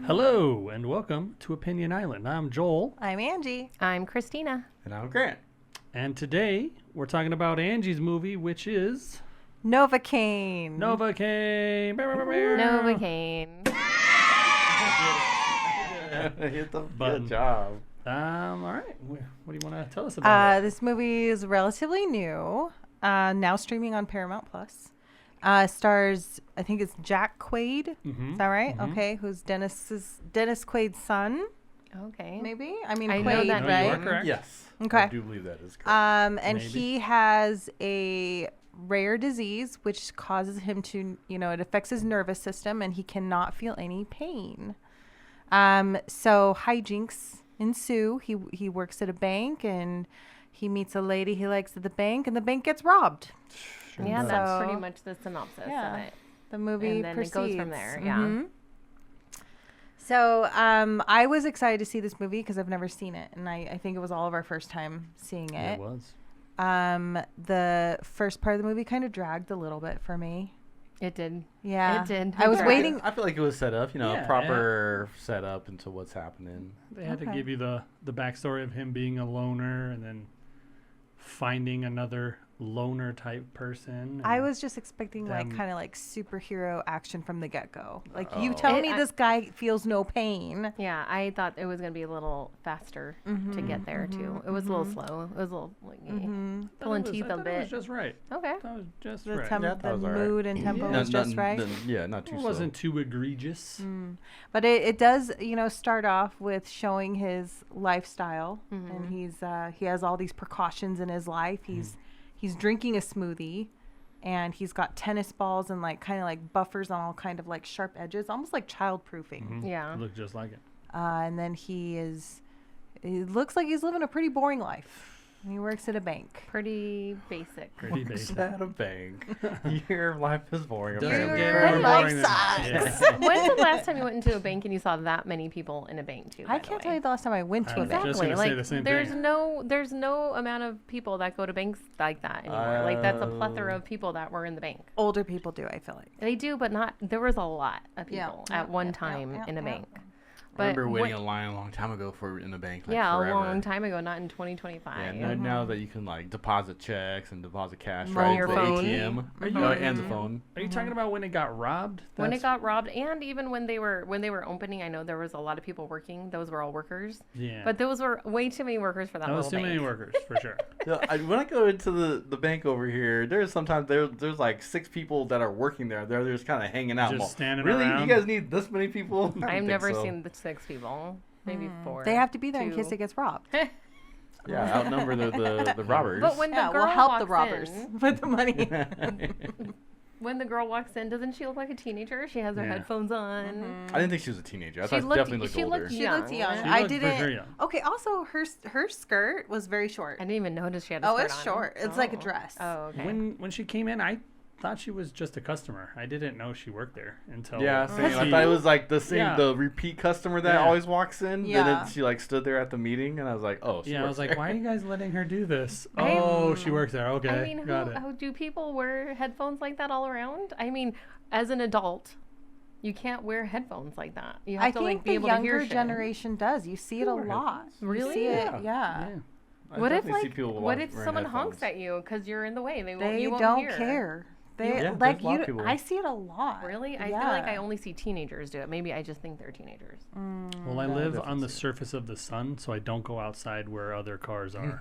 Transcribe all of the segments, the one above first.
Hello and welcome to Opinion Island. I'm Joel, I'm Angie. I'm Christina. And I'm Grant. and today we're talking about Angie's movie, which is Novocaine. Novocaine. Novocaine. Hit the Button. good job. All right. What do you want to tell us about it? This movie is relatively new. Now streaming on Paramount Plus. Stars, I think it's Jack Quaid. Mm-hmm. Is that right? Okay. Who's Dennis Quaid's son? Okay. Maybe. I mean, I know Quaid, that No, right? you are correct. Yes. Okay. I do believe that is correct. And Maybe. he has a rare disease which causes him to, it affects his nervous system, and he cannot feel any pain. So hijinks ensue. He works at a bank, and he meets a lady he likes at the bank, and the bank gets robbed. Yeah, So- that's pretty much the synopsis Yeah. of it. The movie And then it goes from proceeds. there, yeah. Mhm. So I was excited to see this movie because I've never seen it, and I think it was all of our first time seeing It it. was. The first part of the movie kind of dragged a little bit for me. It did. Yeah, It did. I was Yeah. waiting. I feel like it was set up, Yeah, proper setup into what's happening. They had to Okay. give you the backstory of him being a loner and then finding another loner type person. I and- was just expecting them- kind of superhero action from the get-go. Like, you Oh. tell me I- this guy feels no pain. Yeah, I thought it was going to be a little faster to get there, too. It was a little slow. It was a little, pulling teeth I a thought it bit. was just right. Okay. That was just The, right. tem- Yeah, I thought it the was all right. mood and tempo Yeah. was just right. Not too It slow. wasn't too egregious. But it does, start off with showing his lifestyle, and he has all these precautions in his life. He's drinking a smoothie, and he's got tennis balls and kind of buffers on all kind of sharp edges, almost like childproofing. Mhm. Yeah. It looked just like it. And then it looks like he's living a pretty boring life. He works at a bank. Pretty basic. Pretty Works basic. at a bank. Your life is boring. Doesn't apparently. get Your more life boring than that. sucks. Yeah. When's the last time you went into a bank and you saw that many people in a bank, too? I can't tell you the last time I went to I a was bank. just Exactly. gonna say Like, the same there's thing. there's no amount of people that go to banks like that anymore. Like, that's a plethora of people that were in the bank. Older people do, I feel like. They do, but not. There was a lot of Yeah, people yeah, at one yeah, time yeah, in a yeah. bank. I remember But waiting in line a long time ago for in the bank. yeah, forever. a long time ago, not in 2025. Yeah, now that you can deposit checks and deposit cash On right your at the phone. ATM. Are you- And the phone. Are you talking about when it got robbed? When it That's- got robbed, and even when they were opening, I know there was a lot of people working. Those were all workers, Yeah. but those were way too many workers for that. that was little too bank. many workers, for sure. When I go into the bank over here, there's sometimes there's like 6 people that are working there. They're just kind of hanging out. Just I'm all, standing really? around? You guys need this many people? I don't I've think never so. seen the 6 people, maybe 4. They have to be there in two. case it gets robbed. Yeah, outnumber the robbers. But when Yeah, the girl we'll help walks the robbers in, with the money. when the girl walks in, doesn't she look like a teenager? She has her Yeah. headphones on. I didn't think she was a teenager. I She thought she looked- definitely looked she older. looked She looked young. young. She I looked didn't. very young. Okay. Also, her skirt was very short. I didn't even notice she had a Oh, skirt it's on. short. It's like a Oh. dress. Oh, okay. When she came in, I thought she was just a customer. I didn't know she worked there until Yeah, same. I she- thought it was like the same, Yeah. the repeat customer that Yeah. always walks in. Yeah. Then she stood there at the meeting, and I was like, oh, she Yeah, I works was like, there. why are you guys letting her do this? I- Oh, she works there. Okay, I mean, got it. how do people wear headphones like that all around? I mean, as an adult, you can't wear headphones like that. You have I to think be the able to hear younger shit. generation does. You see it a People wear lot. headphones. You Really? see it, Yeah. yeah. Yeah. I What if definitely see like people what if wearing someone headphones. honks at you because you're in the way? They They won't don't hear. care. They Yeah, like there's a lot of you. people. I see it a lot. Really? I yeah. feel like I only see teenagers do it. Maybe I just think they're teenagers. Well, I Yeah, I live definitely on the see it. surface of the sun, so I don't go outside where other cars are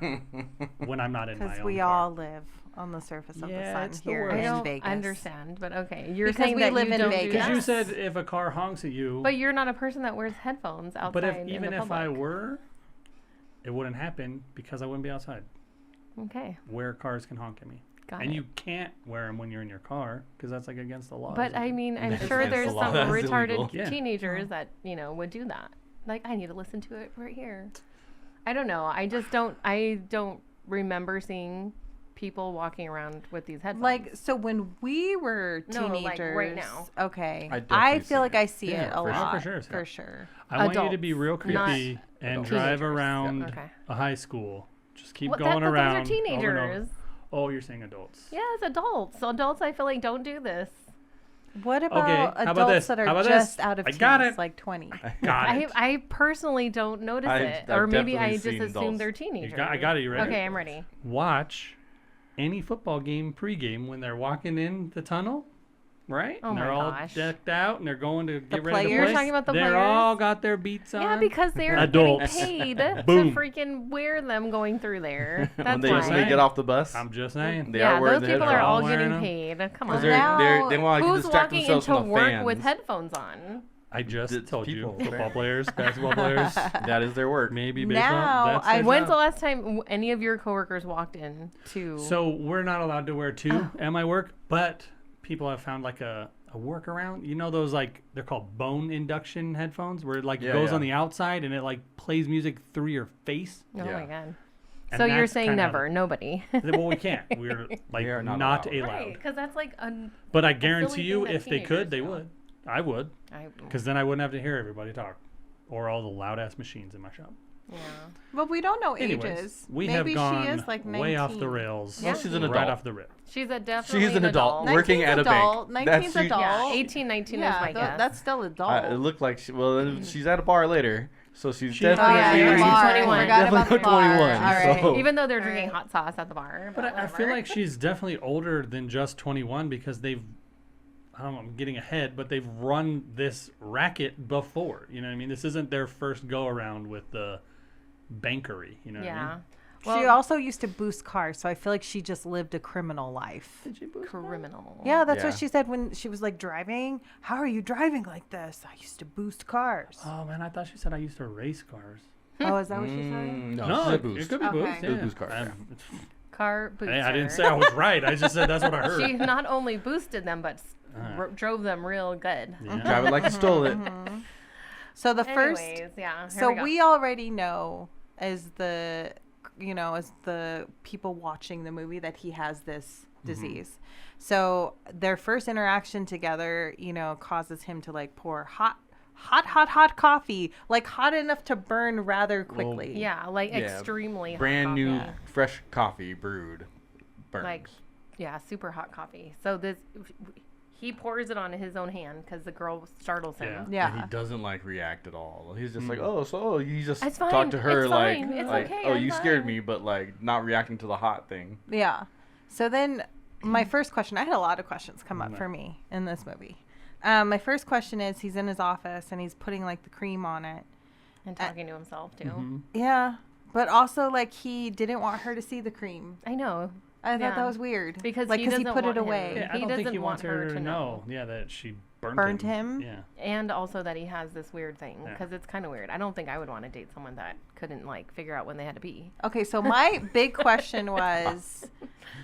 when I'm not in my Because own we car. all live on the surface of the Yeah, sun it's the here worst. I in don't Vegas. understand, but okay. You're Because saying we that live you in don't Vegas. do Because that. you said if a car honks at you, But you're not a person that wears headphones outside but in even the if I public. were, it wouldn't happen because I wouldn't be outside Okay, where cars can honk at me. got And it. you can't wear them when you're in your car because that's against the law. But I mean, I'm That's sure against there's the law. some That's retarded illegal. Yeah. teenagers that would do that. Like, I need to listen to it right here. I don't know. I just don't. I don't remember seeing people walking around with these headphones. Like, so when we were No, teenagers, like right now. okay, I I, definitely feel see like it. I see Yeah, it a for sure. lot, For sure, for yeah. sure. I want you to be adults, real not creepy and adults. drive Teenagers. around Okay. a high school. Just keep What- going but around. those are over and over. teenagers. Oh, you're saying adults. Yes, adults. Adults, I feel like don't do this. What about how about adults this? that How are about just this? out of I teens, got it. like 20? Got it. I personally don't notice it, I've or maybe definitely I just seen assume adults. they're teenagers. I got it. You ready? Okay, I'm ready. Watch any football game pregame when they're walking in the tunnel, right? Oh and they're my all gosh. decked out and they're going to get ready to players? play. You're talking about the They're players? all got their beats on. Yeah, because they're Adults. getting paid to Boom. freaking wear them going through there. when That's they why. get off the bus, I'm just saying. they Yeah, are wearing those the people are headphones. all Wearing getting them. paid. Come Because on. Now- they want to Who's distract walking themselves into from the work fans. with headphones on? I just It's told people. you, football players, basketball players, That is their work. maybe Now, baseball. That's their When's job. the last time any of your coworkers walked in to? So we're not allowed to wear two at my work, but people have found like a workaround. You know those like they're called bone induction headphones, where it like Yeah, goes yeah. on the outside and it like plays music through your face. Oh Yeah. my god. And So you're that's saying kinda- never, nobody. Well, we can't. We're like We are not not allowed. allowed. Right, because that's like a. But I silly guarantee thing you, that if they could, teenagers they do. would. I would, I, because then I wouldn't have to hear everybody talk, or all the loud ass machines in my shop. yeah. Well, we don't know Anyways, ages. we Maybe have gone she is like 19. way off the rails. Well, she's an right adult. off the rip. She's a definitely She's an adult. 19's Working at a adult, bank. 19's That's adult. Yeah, 18, 19 is my guess. That's still adult. It looked like she's at a bar later, so she's She's- definitely yeah, the she's bar. 21. Forgot about Definitely the bar. 21. All right. So Even though they're drinking Right. hot sauce at the bar. But I feel like she's definitely older than just 21 because they've, I don't know, I'm getting ahead, but they've run this racket before. You know what I mean? This isn't their first go around with the bankery. You know what I Yeah. mean? She Well, also used to boost cars, so I feel like she just lived a criminal life. Did she boost cars? criminal. Yeah, that's what Yeah. she said when she was like driving. How are you driving like this? I used to boost cars. Oh man, I thought she said I used to race cars. Oh, is that what she said? No, No, she's a it boost. could be Okay. boost. It Yeah. was boost cars, I- yeah. Car booster. Hey, I didn't say I was right. I just said that's what I heard. She not only boosted them, but Alright. drove them real good. Yeah. Drive it like you stole it. So the first, Anyways, yeah. Here so go. we already know as the, as the people watching the movie that he has this disease. So their first interaction together, causes him to like pour hot coffee, like hot enough to burn rather quickly. Yeah, like Yeah, extremely hot Brand new, coffee. fresh coffee brewed. Burns. Like, yeah, super hot coffee. So he pours it on his own hand because the girl startles him. Yeah. And Yeah. he doesn't like react at all. He's just like, he just It's fine, talked to her it's like, fine, it's like, okay, oh, I'm you scared fine." me, but like not reacting to the hot thing. Yeah. So then my first question, I had a lot of questions come up for me in this movie. My first question is he's in his office and he's putting like the cream on it. And talking to himself, too. Mm-hmm. Yeah. But also like he didn't want her to see the cream. I know. I thought Yeah. that was weird. Because like, he he doesn't put want it him. away. Yeah, I He don't think doesn't he want wants her her to to know. Yeah, that she Burnt him? Yeah. And also that he has this weird thing Yeah. because it's kind of weird. I don't think I would want to date someone that couldn't like figure out when they had to pee. Okay, so my big question was,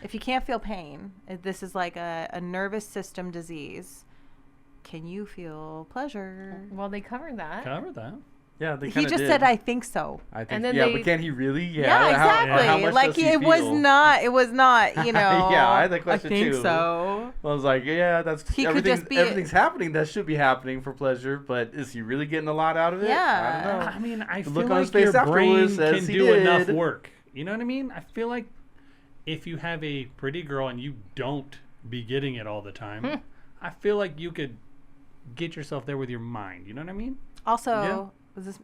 if you can't feel pain, if this is like a nervous system disease, can you feel pleasure? Well, they covered that. Cover that. Yeah, they He kinda just did. said, I think so. I think, And then yeah, they- but can he really? Yeah, How exactly. much Like does he it was feel? not, Yeah, I had that question I think too. so. I was like, yeah, that's He could everything's, just be- everything's happening that should be happening for pleasure, but is he really getting a lot out of it? Yeah. I don't know. I mean, I The feel look on his like your face brain afterwards says can he do enough did. work. You know what I mean? I feel like if you have a pretty girl and you don't be getting it all the time, I feel like you could get yourself there with your mind. You know what I mean? Also,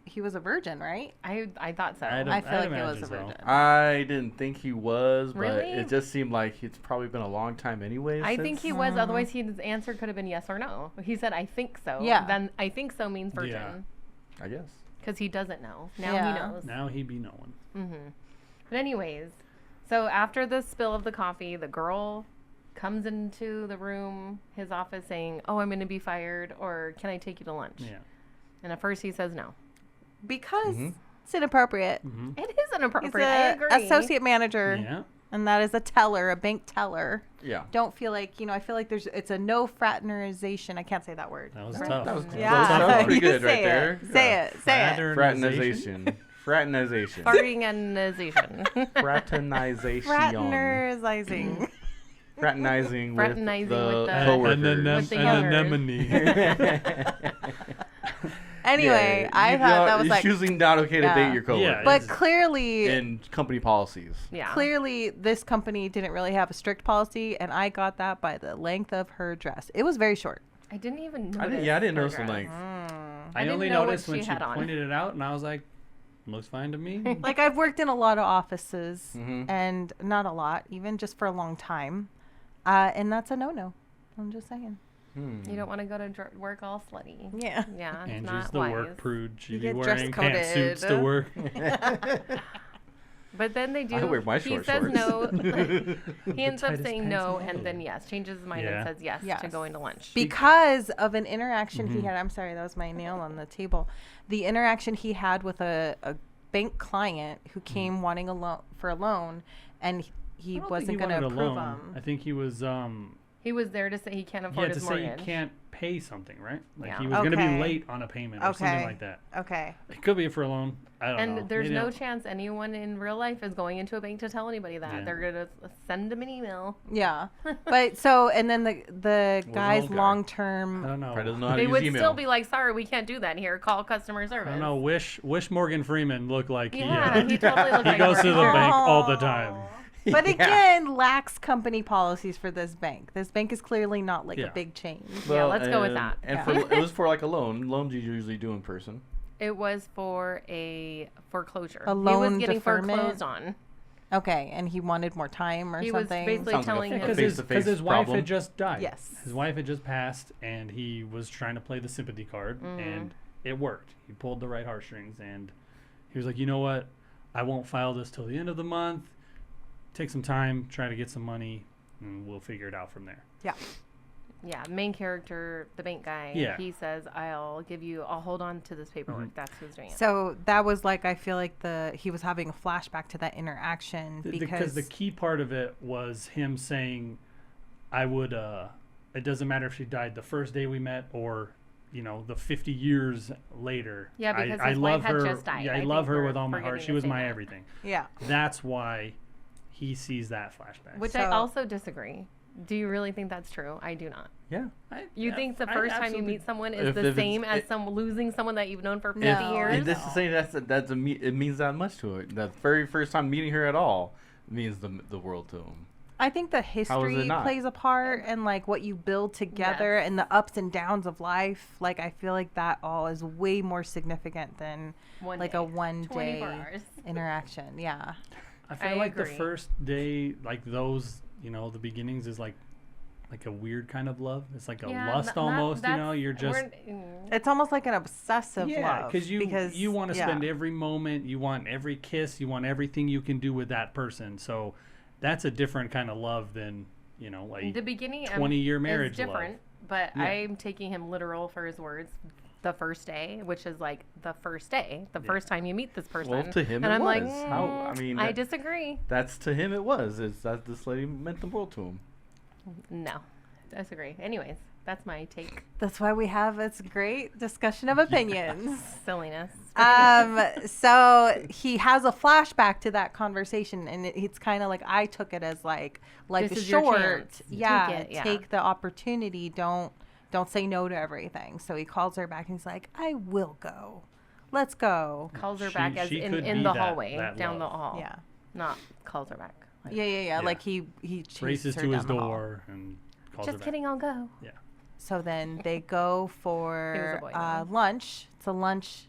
he was a virgin, right? I thought so. I don't- I feel I'd like he was imagine a so. virgin. I didn't think he was, but Really? it just seemed like it's probably been a long time anyway. I think since- he was. Otherwise, his answer could have been yes or no. He said, "I think so." Yeah. Then I think so means Yeah. virgin I guess. because he doesn't know. Now Yeah. he knows. Now he be knowing. But anyways, so after the spill of the coffee, the girl comes into the room, his office, saying, "Oh, I'm going to be fired," or "Can I take you to lunch?" Yeah. And at first he says no. Because it's inappropriate. It is He's inappropriate. I agree. a associate manager, Yeah. and that is a teller, a bank teller. Yeah. Don't feel like, I feel like it's a no fraternization. I can't say that word. That was Right. tough. That was, Yeah. that was pretty You good say right it. there. Say it. Say it. Fraternization. Fraternization. Fraternization. Fraternization. Fraternizing. Fraternizing Fraternizing with with the the- coworkers. With the Anyway, I You thought know, that was it's like, usually not okay to Yeah. date your coworkers. Yeah, but it's- clearly, in company policies. Yeah. clearly this company didn't really have a strict policy, and I got that by the length of her dress. It was very short. I didn't even notice. I didn't her notice the dress. length. I I didn't only know what noticed when she she had on. pointed it out, and I was like, looks fine to me. Like, I've worked in a lot of offices, Mhm. and not a lot, even just for a long time. And that's a no-no. I'm just saying. You don't want to go to work all slutty. Yeah. Yeah, it's Angie's not the wise. work prude. She'd You be get dress wearing pantsuits to coded. work. But then they do. I wear my he short says shorts. no. He ends up tightest saying pants no, in the and then world. yes, changes his mind Yeah. and says yes, to Yes. going to lunch. Because of an interaction he Mhm. had. I'm sorry, that was my nail on the table. The interaction he had with a bank client who came wanting a loan for a loan, and he I don't wasn't think he going to wanted a approve loan. him. I think he was He was there to say he can't he afford had to his say mortgage. you can't pay something, right? Like Yeah. he was going to be Okay. late on a payment or something Okay. like that. Okay. It could be for a loan. I don't know. And there's Maybe no I'll- chance anyone in real life is going into a bank to tell anybody that. Yeah. They're gonna send him an email. Yeah. But so, and then the an guy's old guy. long I term. don't know. Probably doesn't know how to They use would email. still be like, "Sorry, we can't do that here. Call customer service." I don't know. Wish Morgan Freeman looked like Yeah, he he totally looked he like goes to Morgan the Freeman. bank all the time. But Yeah. again, lacks company policies for this bank. This bank is clearly not like Yeah. a big chain. Yeah, let's go with that. And Yeah. for it was for like a loan. Loans you usually do in person. It was for a foreclosure. A he loan was getting deferment? foreclosed on. Okay, and he wanted more time or He was something. basically Sounds like a telling fa- him. Because face-to-face his wife problem. had just died. Yes. His wife had just passed, and he was trying to play the sympathy card, and it worked. He pulled the right heartstrings, and he was like, you know what? I won't file this till the end of the month. Take some time, try to get some money, and we'll figure it out from there. Yeah. Yeah, main character, the bank guy. Yeah. He says, "I'll hold on to this paperwork." That's who's doing it. So that was like, I feel like he was having a flashback to that interaction Because the key part of it was him saying, I would, it doesn't matter if she died the first day we met or, the 50 years later. Yeah, because I his love wife had her. just died. Yeah, I I love think her we're with all my heart. forgetting She to was say my that. everything. yeah. That's why he sees that flashback. Which I So- also disagree. Do you really think that's true? I do not. Yeah. You think the first time you meet someone is If the it's- same as it- losing someone that you've known for 50 No. years? And this is saying it means that much to it. That very first time meeting her at all means the world to him. I think the history not? plays a part and like what you build together Yes. and the ups and downs of life. Like, I feel like that all is way more significant than One like day. a 1 24 day hours. interaction. Yeah. I feel I like agree. the first day, like those, the beginnings is like a weird kind of love. It's like a lust almost, you're just. It's almost like an obsessive Yeah, love. because you want to yeah. spend every moment, you want every kiss, you want everything you can do with that person. So that's a different kind of love than like The beginning 20-year marriage is different, but Yeah. I'm taking him literal for his words. The first day, which is like the first day, the first time you meet this person. Well, to him and it I'm was. like, How- I mean, I that- disagree. That's to him it was. It's that this lady meant the world to him. No, disagree. Anyways, that's my take. That's why we have this great discussion of opinions. Silliness. So he has a flashback to that conversation, and it's kind of like, I took it as like life This is is your short. chance. Yeah, Take it, yeah. take the opportunity. Don't say no to everything. So he calls her back and he's like, I will go. Let's go. Calls her She- back as she in, could in be the that- hallway, that down love. the hall. Yeah. Not calls her back. Like, Yeah. Like he chases races her to his down the hall. door and calls Just her kidding, I'll go. back. Yeah. So then they go He for was a boy, though. lunch. It's a lunch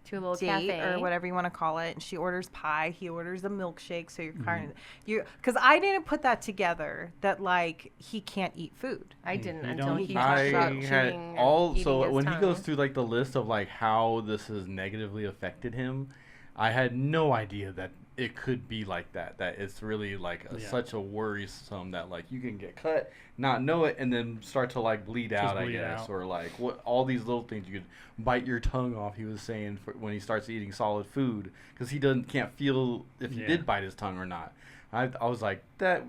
To a little date cafe. or whatever you want to call it, and she orders pie. He orders a milkshake. So you're kind Mm-hmm. of because I didn't put that together that like he can't eat food. I didn't You until don't he eat talked I about had chewing and all eating so his when he goes tongue. through like the list of like how this has negatively affected him, I had no idea that it could be like that. That it's really like Yeah. such a worrisome that like you can get cut, not know it, and then start to like bleed out. I bleed guess out. or like what all these little things you could bite your tongue off. He was saying when he starts eating solid food because he can't feel if he Yeah. did bite his tongue or not. I was like that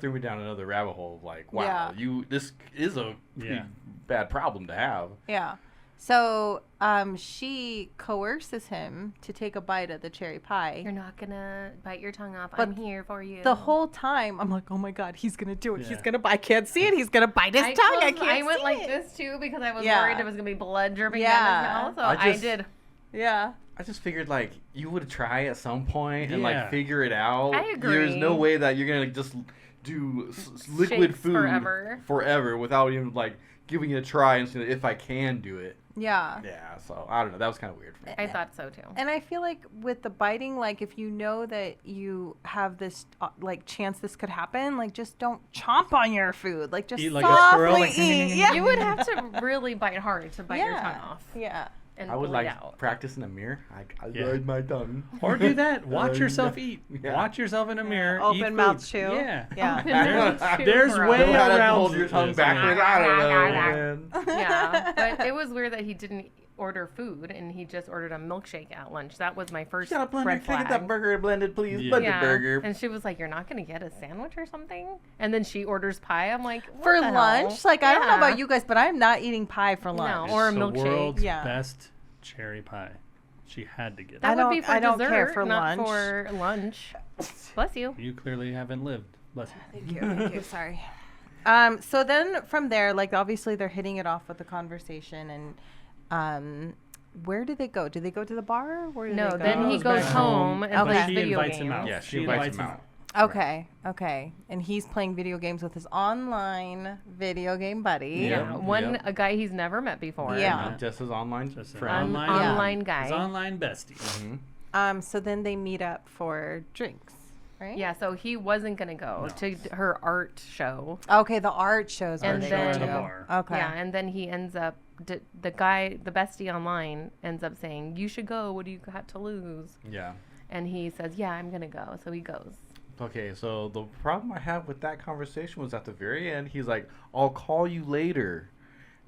threw me down another rabbit hole of like wow this is a pretty Yeah. bad problem to have. Yeah. So she coerces him to take a bite of the cherry pie. You're not gonna bite your tongue off. But I'm here for you. The whole time, I'm like, oh my God, he's going to do it. He's Yeah. going to, I can't see it. He's going to bite his tongue. I can't I went see like it. this too because I was Yeah. worried there was gonna be blood dripping Yeah. down his mouth. So I I just- did. Yeah. I just figured like you would try at some point and like Yeah. figure it out. I There's agree. no way that you're gonna just do liquid Shakes food forever. without even like giving it a try and seeing if I can do it. Yeah. Yeah, so I don't know. That was kind of weird for me. I thought so too. And I feel like with the biting, like if you know that you have this like chance this could happen, like just don't chomp on your food. Like just Eat like a squirrel, softly like, eat. Yeah. You would have to really bite hard to bite your tongue off Yeah. and I would bleed like out. practice in a mirror. I Yeah. ride my tongue. Or do that. Watch yourself eat. Yeah. Watch yourself in a mirror. Open eat mouth food. chew. Yeah. Yeah. There's Gross. way Know how to around hold your tongue this. backwards. I don't know, man. Yeah, but it was weird that he didn't order food and he just ordered a milkshake at lunch. That was my first Got a blender. red Can I flag. get that burger blended, please? Yeah. Blended Yeah, burger. and she was like, "You're not gonna get a sandwich or something?" And then she orders pie. I'm like, what For the lunch, hell? like I don't know Yeah. about you guys, but I'm not eating pie for lunch. Or a It's the milkshake. world's Yeah. best cherry pie. She had to get That it. would be for I don't dessert, care for not lunch. for lunch. Bless you. You clearly haven't lived. Bless you. Thank you. Thank you. Sorry. So then from there, like obviously they're hitting it off with the conversation, and where did they go? Did they go to the bar? Where did No, they go? then he Goes goes back home and Okay. plays She video invites games. him out. Yeah, She she invites invites him him out. Okay, okay, and he's playing video games with his online video game buddy. Yeah, a guy he's never met before. Yeah. Just his online Just an friend. online, Yeah. Online guy. His online bestie. Mhm. So then they meet up for drinks, right? Yeah, so he wasn't gonna go to her art show. Okay, the art shows where And they then- go To the to. bar. Okay. Yeah, and then he ends up the bestie online ends up saying, "You should go. What do you got to lose?" Yeah. And he says, "Yeah, I'm gonna go." So he goes. Okay, so the problem I have with that conversation was at the very end. He's like, "I'll call you later."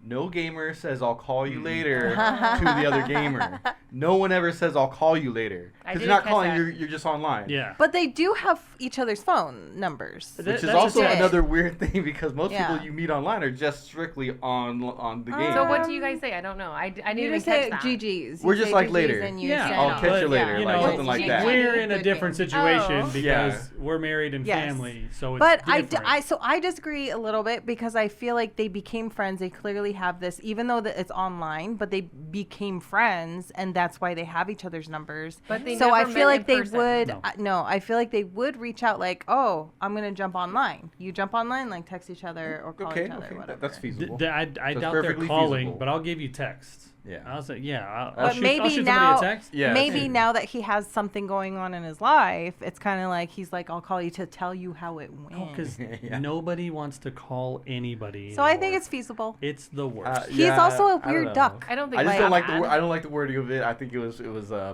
No gamer says, "I'll call you later" to the other gamer. No one ever says, "I'll call you later," I because didn't you're not catch calling. that. You're just online. Yeah. But they do have each other's phone numbers. Th- Which is that's also just it. another weird thing because most Yeah. people you meet online are just strictly on the game. So what do you guys say? I don't know. I didn't You even just say catch that. GG's. We're You just say like GG's later. and you Yeah, say I'll no. catch you but, later, you like know, something like GG. that. We're in a Good different game. situation Oh. because Yeah. we're married and Yes. family, so it's But different. so I disagree a little bit because I feel like they became friends. They clearly have this, even though that it's online, but they became friends, and that's why they have each other's numbers. But they so I never feel met like in they person. would. No. No, I feel like they would reach out like, "Oh, I'm gonna jump online. You jump online, like text each other or call Okay, each other, okay, whatever." that's feasible. I That's doubt they're perfectly calling, feasible. but I'll give you texts. Yeah. I'll say, yeah. I'll But shoot, maybe I'll shoot now, somebody a text. Yeah, maybe same. now that he has something going on in his life, it's kind of like he's like, "I'll call you to tell you how it went." Because Yeah. nobody wants to call anybody. So I think anymore. it's feasible. It's the worst. He's also a I don't weird know. duck. I don't think I just it's don't that like the bad. I don't like the wording of it. I think it was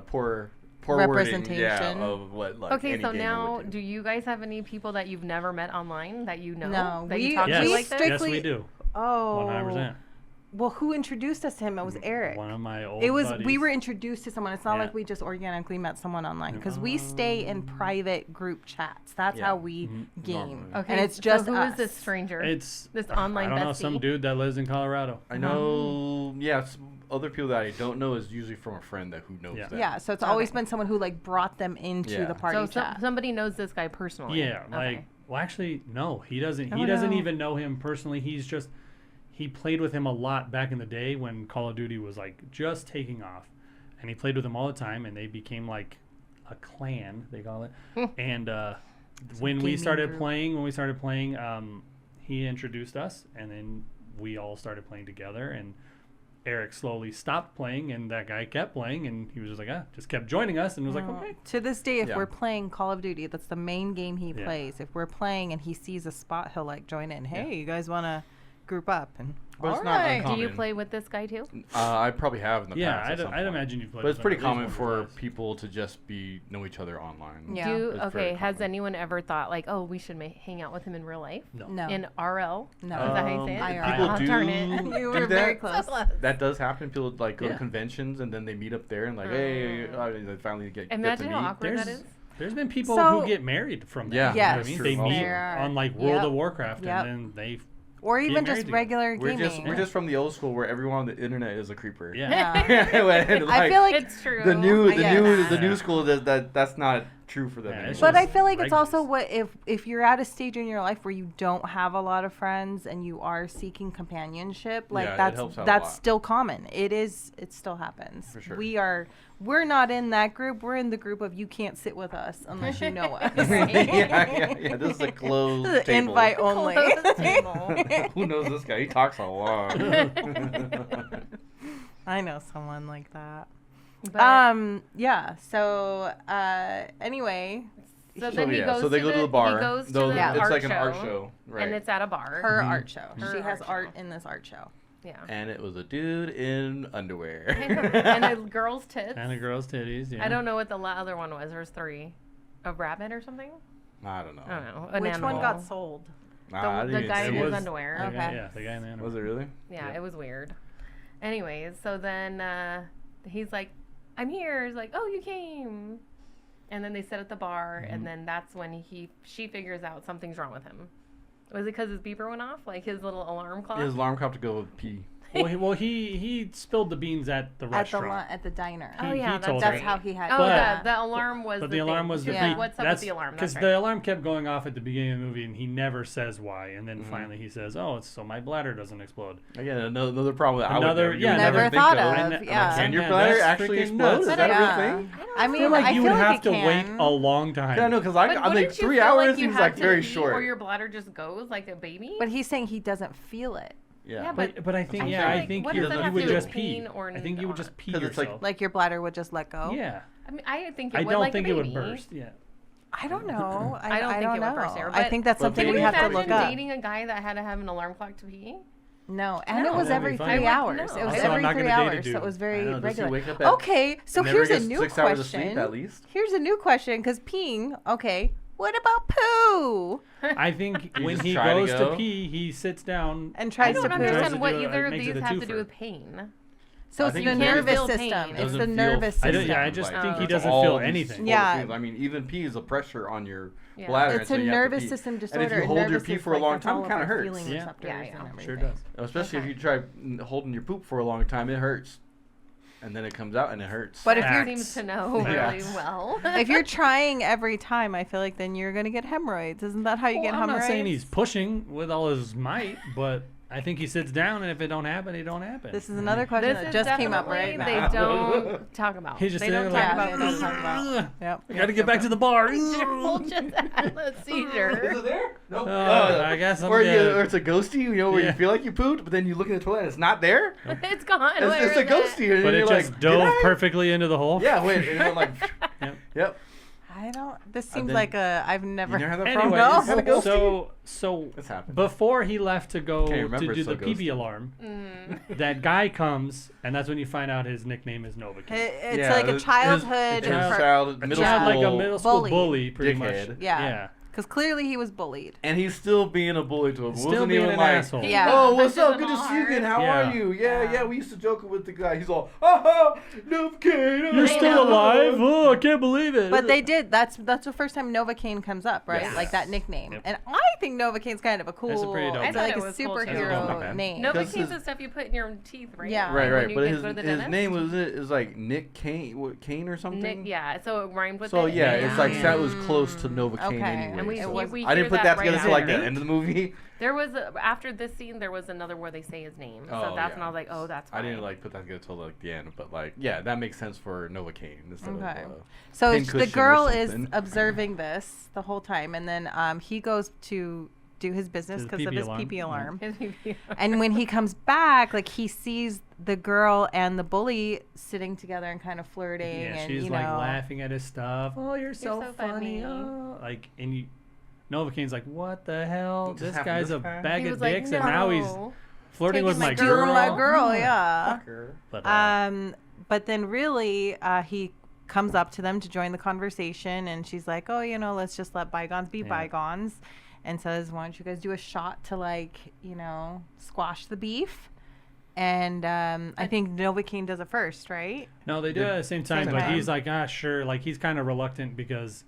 poor wording, Representation. yeah, of what like Okay, any so gamer now, would do you guys have any people that you've never met online that you know? No, that we- you talk yes, to we like this? strict- yes, we strictly- do. Oh, 100%. Well, who introduced us to him? It was Eric. One of my old It was buddies. we were introduced to someone. It's not Yeah. like we just organically met someone online because we stay in private group chats. That's Yeah. how we game, Normally. Okay, and it's just so who us. is this stranger? It's this online I don't know, bestie? some dude that lives in Colorado. I know. Yeah, other people that I don't know is usually from a friend that who knows Yeah. them. Yeah, so it's always Okay. been someone who like brought them into Yeah. the party So chat. somebody knows this guy personally. Yeah, Okay. like well, actually, no, he doesn't. He Oh, doesn't no. even know him personally. He played with him a lot back in the day when Call of Duty was like just taking off, and he played with him all the time, and they became like a clan, they call it. And when we gaming started group. playing, he introduced us, and then we all started playing together. And Eric slowly stopped playing, and that guy kept playing, and he was just like, just kept joining us, and was like, okay. To this day, if Yeah. we're playing Call of Duty, that's the main game he Yeah. plays. If we're playing and he sees a spot, he'll like join in. Hey, you guys want to group up? And But it's all not right. uncommon. Do you play with this guy too? I probably have in the Yeah, past. at some I'd point. imagine you've played. But it's with him pretty at least common once or for twice. people to just know each other online. Yeah. Do It's very okay. Has common. anyone ever thought like, oh, we should hang out with him in real life? No. No. In RL? No. Is that how you say it? IRL. People Oh, do darn it. You do were that. very close. That does happen. People like go Yeah. to conventions and then they meet up there and like, hey, they finally get Imagine to how meet. awkward that There's- is. There's been people So- who get married from that. Yeah, you know what I Yes. mean? true. They meet There are- on like World Yep. of Warcraft, Yep. and then they Or Get even married just together. regular We're gaming. just from the old school where everyone on the internet is a creeper. yeah. Yeah. And, I feel like It's true. the new I get that. new school that's not true for them. Yeah, anyway. it's But I just feel like it's also regulars. what if you're at a stage in your life where you don't have a lot of friends and you are seeking companionship, like Yeah, it that's helps out a that's lot. still common. It still happens. For sure. We're not in that group. We're in the group of you can't sit with us unless you know us. yeah. This is a closed This is table. invite only. Closed table. Who knows this guy? He talks a lot. I know someone like that. But, Yeah. So anyway, so then he yeah, goes so they to go to the bar. He goes to Though the Yeah. it's art like show, an art show, right? and it's at a bar. her Mhm. art show. Her She has art art show. in this art show. Yeah. And it was a dude in underwear. And a girl's tits. And a girl's titties. Yeah. I don't know what the other one was. There's 3. A rabbit or something? I don't know. I don't know. An Which animal. one got sold? Nah, I The didn't guy even in see his it. underwear. The guy- Okay. yeah, the guy in the animal. Was it really? Yeah, Yeah. it was weird. Anyways, so then he's like, I'm here. He's like, oh, you came. And then they sit at the bar, and then that's when she figures out something's wrong with him. Was it because his beeper went off? Like his little alarm clock? His alarm clock to go pee. He spilled the beans at the restaurant. At the diner. Oh, He- yeah, he that's told That's her. how he had. Oh, But- the alarm was But the the alarm thing. was the She's Yeah. like, what's up with the alarm? Because That's right. the alarm kept going off at the beginning of the movie, and he never says why. And then Mhm. finally he says, "Oh, it's so my bladder doesn't explode." Again, another problem that I would Another- never, you yeah, would never never think thought of. of. I ne- Yeah. Can your man, bladder that's actually freaking explode? nuts. Is But that a yeah. real thing? I I mean, feel like I you feel would like have it to wait can. a long time. Yeah, no, because But I'm like wouldn't you 3 feel hours like you seems have like to very pee, short. Or your bladder just goes like a baby? But he's saying he doesn't feel it. Yeah, But I think I yeah, feel I like- think what you does that you have would to do just with pee. pain or I think you would not? just pee 'Cause it's like- yourself. Like your bladder would just let go. Yeah, I mean, I think it I would don't like think a it would baby. burst. Yeah. I don't know. I don't think it know. would burst there. I think that's But something Can we you have to imagine look up. dating a guy that had to have an alarm clock to pee? No, and No. it was That'd be every fun. 3 I hours. wouldn't It know. was Also, I'm every not 3 gonna date a hours, so dude. it was I very know, does he regular. wake up at- Okay, so and never here's a gets new 6 hours of sleep question. at least? Here's a new question because peeing. Okay, what about poo? I think You when just he try to goes to go? pee, he sits down. And I tries don't to tries poo. to understand what do it, either it of makes these it a have to do twofer. with pain. So I it's think the you can't nervous feel pain. system. It's Doesn't the feel- nervous I system. don't- yeah, I just think think he it's doesn't all feel these anything. horrible Yeah. things. I mean, even pee is a pressure on your Yeah. bladder. It's so a you have to nervous pee. system And disorder. if you hold your Nervous pee is for a like long that's time, all it of kind our of hurts. feeling Yeah. receptors Yeah, and yeah. Sure everything. does. Especially if Okay. you try holding your poop for a long time, it hurts. And then it comes out and it hurts. But if He you're seems to know Yeah. really well. if you're trying every time, I feel like then you're gonna get hemorrhoids. Isn't that how you Well, get I'm hemorrhoids? not saying he's pushing with all his might, but I think he sits down, and if it don't happen, it don't happen. This is another question This that is just came up definitely right they now. don't talk about. He's just they sitting don't there talk like, Yeah, about they don't talk about. Yep. I gotta get back to the bar. Joel just had a seizure. there? Nope. I guess I'm or, dead. or it's a ghosty, you know, where Yeah. you feel like you pooped, but then you look in the toilet and it's not there. It's gone. It's Where a is ghosty. And But you're it just like, dove "Did I?" perfectly into the hole. Yeah, wait. And you're like, Yep. yep. I don't. This seems then- like I've never. You never had that problem? Anyways, Had a ghosty? so It's happened. before he left to go Can't to remember, do it's the so pee-pee ghosty. alarm, Mm. that guy comes, and that's when you find out his nickname is Novocaine. It's Yeah, like a his- childhood. His Child- child, A middle child, school. like a middle school bully. bully, pretty Dickhead. much. Yeah. Because clearly he was bullied. And he's still being a bully to him. Still Wasn't being even an like, asshole. Yeah. oh, what's Punches up? him Good to see you hard. again. How Yeah. are you? Yeah, Yeah. yeah. We used to joke with the guy. He's all, oh, Novocaine. You're I still know. alive? Oh, I can't believe it. But they did. That's the first time Novocaine comes up, right? Yes. Like that nickname. Yep. And I think Novocaine's kind of a cool. That's a pretty dope It's name. like I a thought it was cool, too. That's not superhero bad. name. Because Novocaine's his- the stuff you put in your teeth, right? Yeah. Right, When right. you But guys his go to the his dentist? name was like Nick Kane, Kane or something. Nick, yeah. So it rhymed with So it. yeah, it's like Yeah. that was close to Novocaine Okay. anyway. And we, It so. was- we I didn't hear put that right together till like after. the end of the movie. There was after this scene, there was another where they say his name. So Oh, that's yeah. when I was like, oh, that's why. I didn't like put that together till like the end, but like yeah, that makes sense for Novocaine instead Okay. of. So pincushion the or girl is something. observing this the whole time, and then he goes to do his business His because of pee-pee his alarm. pee-pee alarm. Yeah. And when he comes back, like he sees the girl and the bully sitting together and kind of flirting, Yeah, and she's you like know, laughing at his stuff. Oh, you're so, so funny. funny. Oh. Like, and you, Novocaine's like, what the hell? What just This happened guy's this a time?" bag He of was like, dicks, and now he's "No." flirting Taking with my my girl. girl. You're my girl, yeah. But But then really, he comes up to them to join the conversation, and she's like, "Oh, you know, let's just let bygones be Yeah. bygones," and says, "Why don't you guys do a shot to like, you know, squash the beef?" And I think Novocaine does it first, right? no, they do it at the same time, Same but time. he's like, sure. Like, he's kind of reluctant because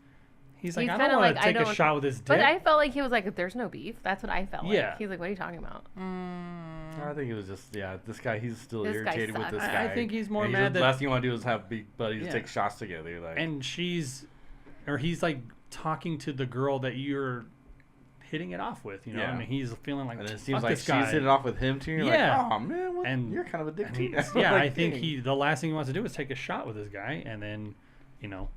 he's like, He's I kinda don't want like, to I take a don't- shot with his dick. But I felt like he was like, there's no beef. That's what I felt Yeah. like. He's like, what are you talking about? I think it was just this guy. He's still This guy irritated with sucks. this I guy. think he's more And mad the that- last thing you want to do is have big buddies Yeah. take shots together. Like and she's or he's like talking to the girl that you're hitting it off with, you know. Yeah. I mean, he's feeling like, And it fuck seems like this she's guy. hitting it off with him too. And you're Yeah. like, oh man, what? And- You're kind of a dick And too. he's- now." yeah, Like, I think dang. the last thing he wants to do is take a shot with this guy, and then, you know,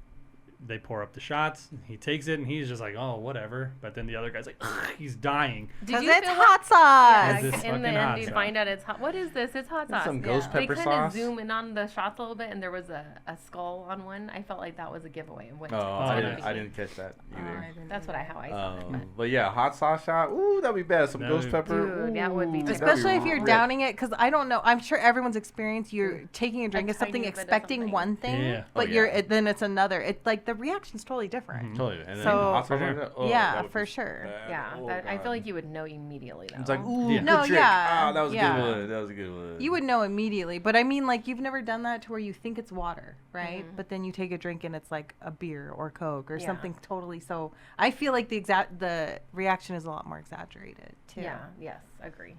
they pour up the shots. He takes it, and he's just like, oh, whatever. But then the other guy's like, ugh, he's dying. Did Because you it's feel hot sauce. Yeah, It's this in fucking the hot end, you sauce. find out it's hot. What is this? It's hot sauce. Some ghost Yeah. They pepper kind of sauce. zoom in on the shots a little bit, and there was a skull on one. I felt like that was a giveaway. Of what Oh, it's I gonna didn't. I be. didn't catch that either. That's how I saw it. But yeah, hot sauce shot. Ooh, that'd be bad. Some That ghost would- pepper. Dude, that would be Ooh, terrible. that'd Especially if you're rip. downing it, because I don't know. I'm sure everyone's experience. You're taking a drink A of something, tiny bit of expecting something. one thing, Yeah. but Oh, you're yeah. then it's another. It's like the reaction's totally different. Totally. And then So- hot sauce For like sure. that. Oh, Yeah, that would for be sure. bad. Yeah, Oh, I feel God. like you would know immediately though. It's like, ooh, Yeah. good No, trick. yeah, Ah, that was a yeah. good one. That was a good one. You would know immediately, but I mean, like you've never done that to where you think it's water, right? Mhm. But then you take a drink and it's like a beer or Coke or Yeah. something totally. So I feel like the reaction is a lot more exaggerated too. Yeah. Yes. Agree.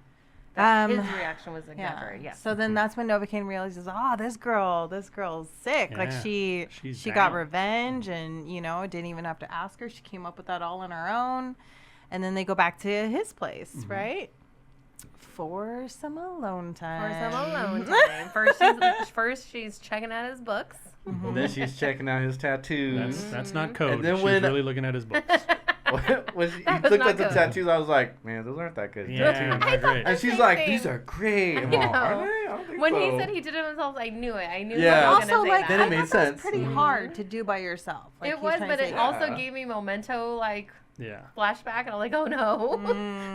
Um, His reaction was Yeah. exaggerated. Yes. So then that's when Novocaine realizes, oh, this girl's sick. Like Yeah. she She's got down. revenge, and you know didn't even have to ask her. She came up with that all on her own. And then they go back to his place, Mm-hmm. right? For some alone time. For some alone time. First she's checking out his books. And then she's checking out his tattoos. That's not code. And then She's when- really looking at his books. When he That was looked not at the good. tattoos, I was like, man, those aren't that good. Yeah, tattoos. they're great. And she's Same like, thing. these are great. I'm I all, "Are know. they? I don't think When so." he said he did it himself, I knew it. I knew Yeah. he was Also, gonna say like, Then that. it made I thought that sense. was pretty hard to do by yourself. Like, It he's was, trying but to it say, also Yeah. gave me memento, like Yeah. flashback, and I'm like, oh no,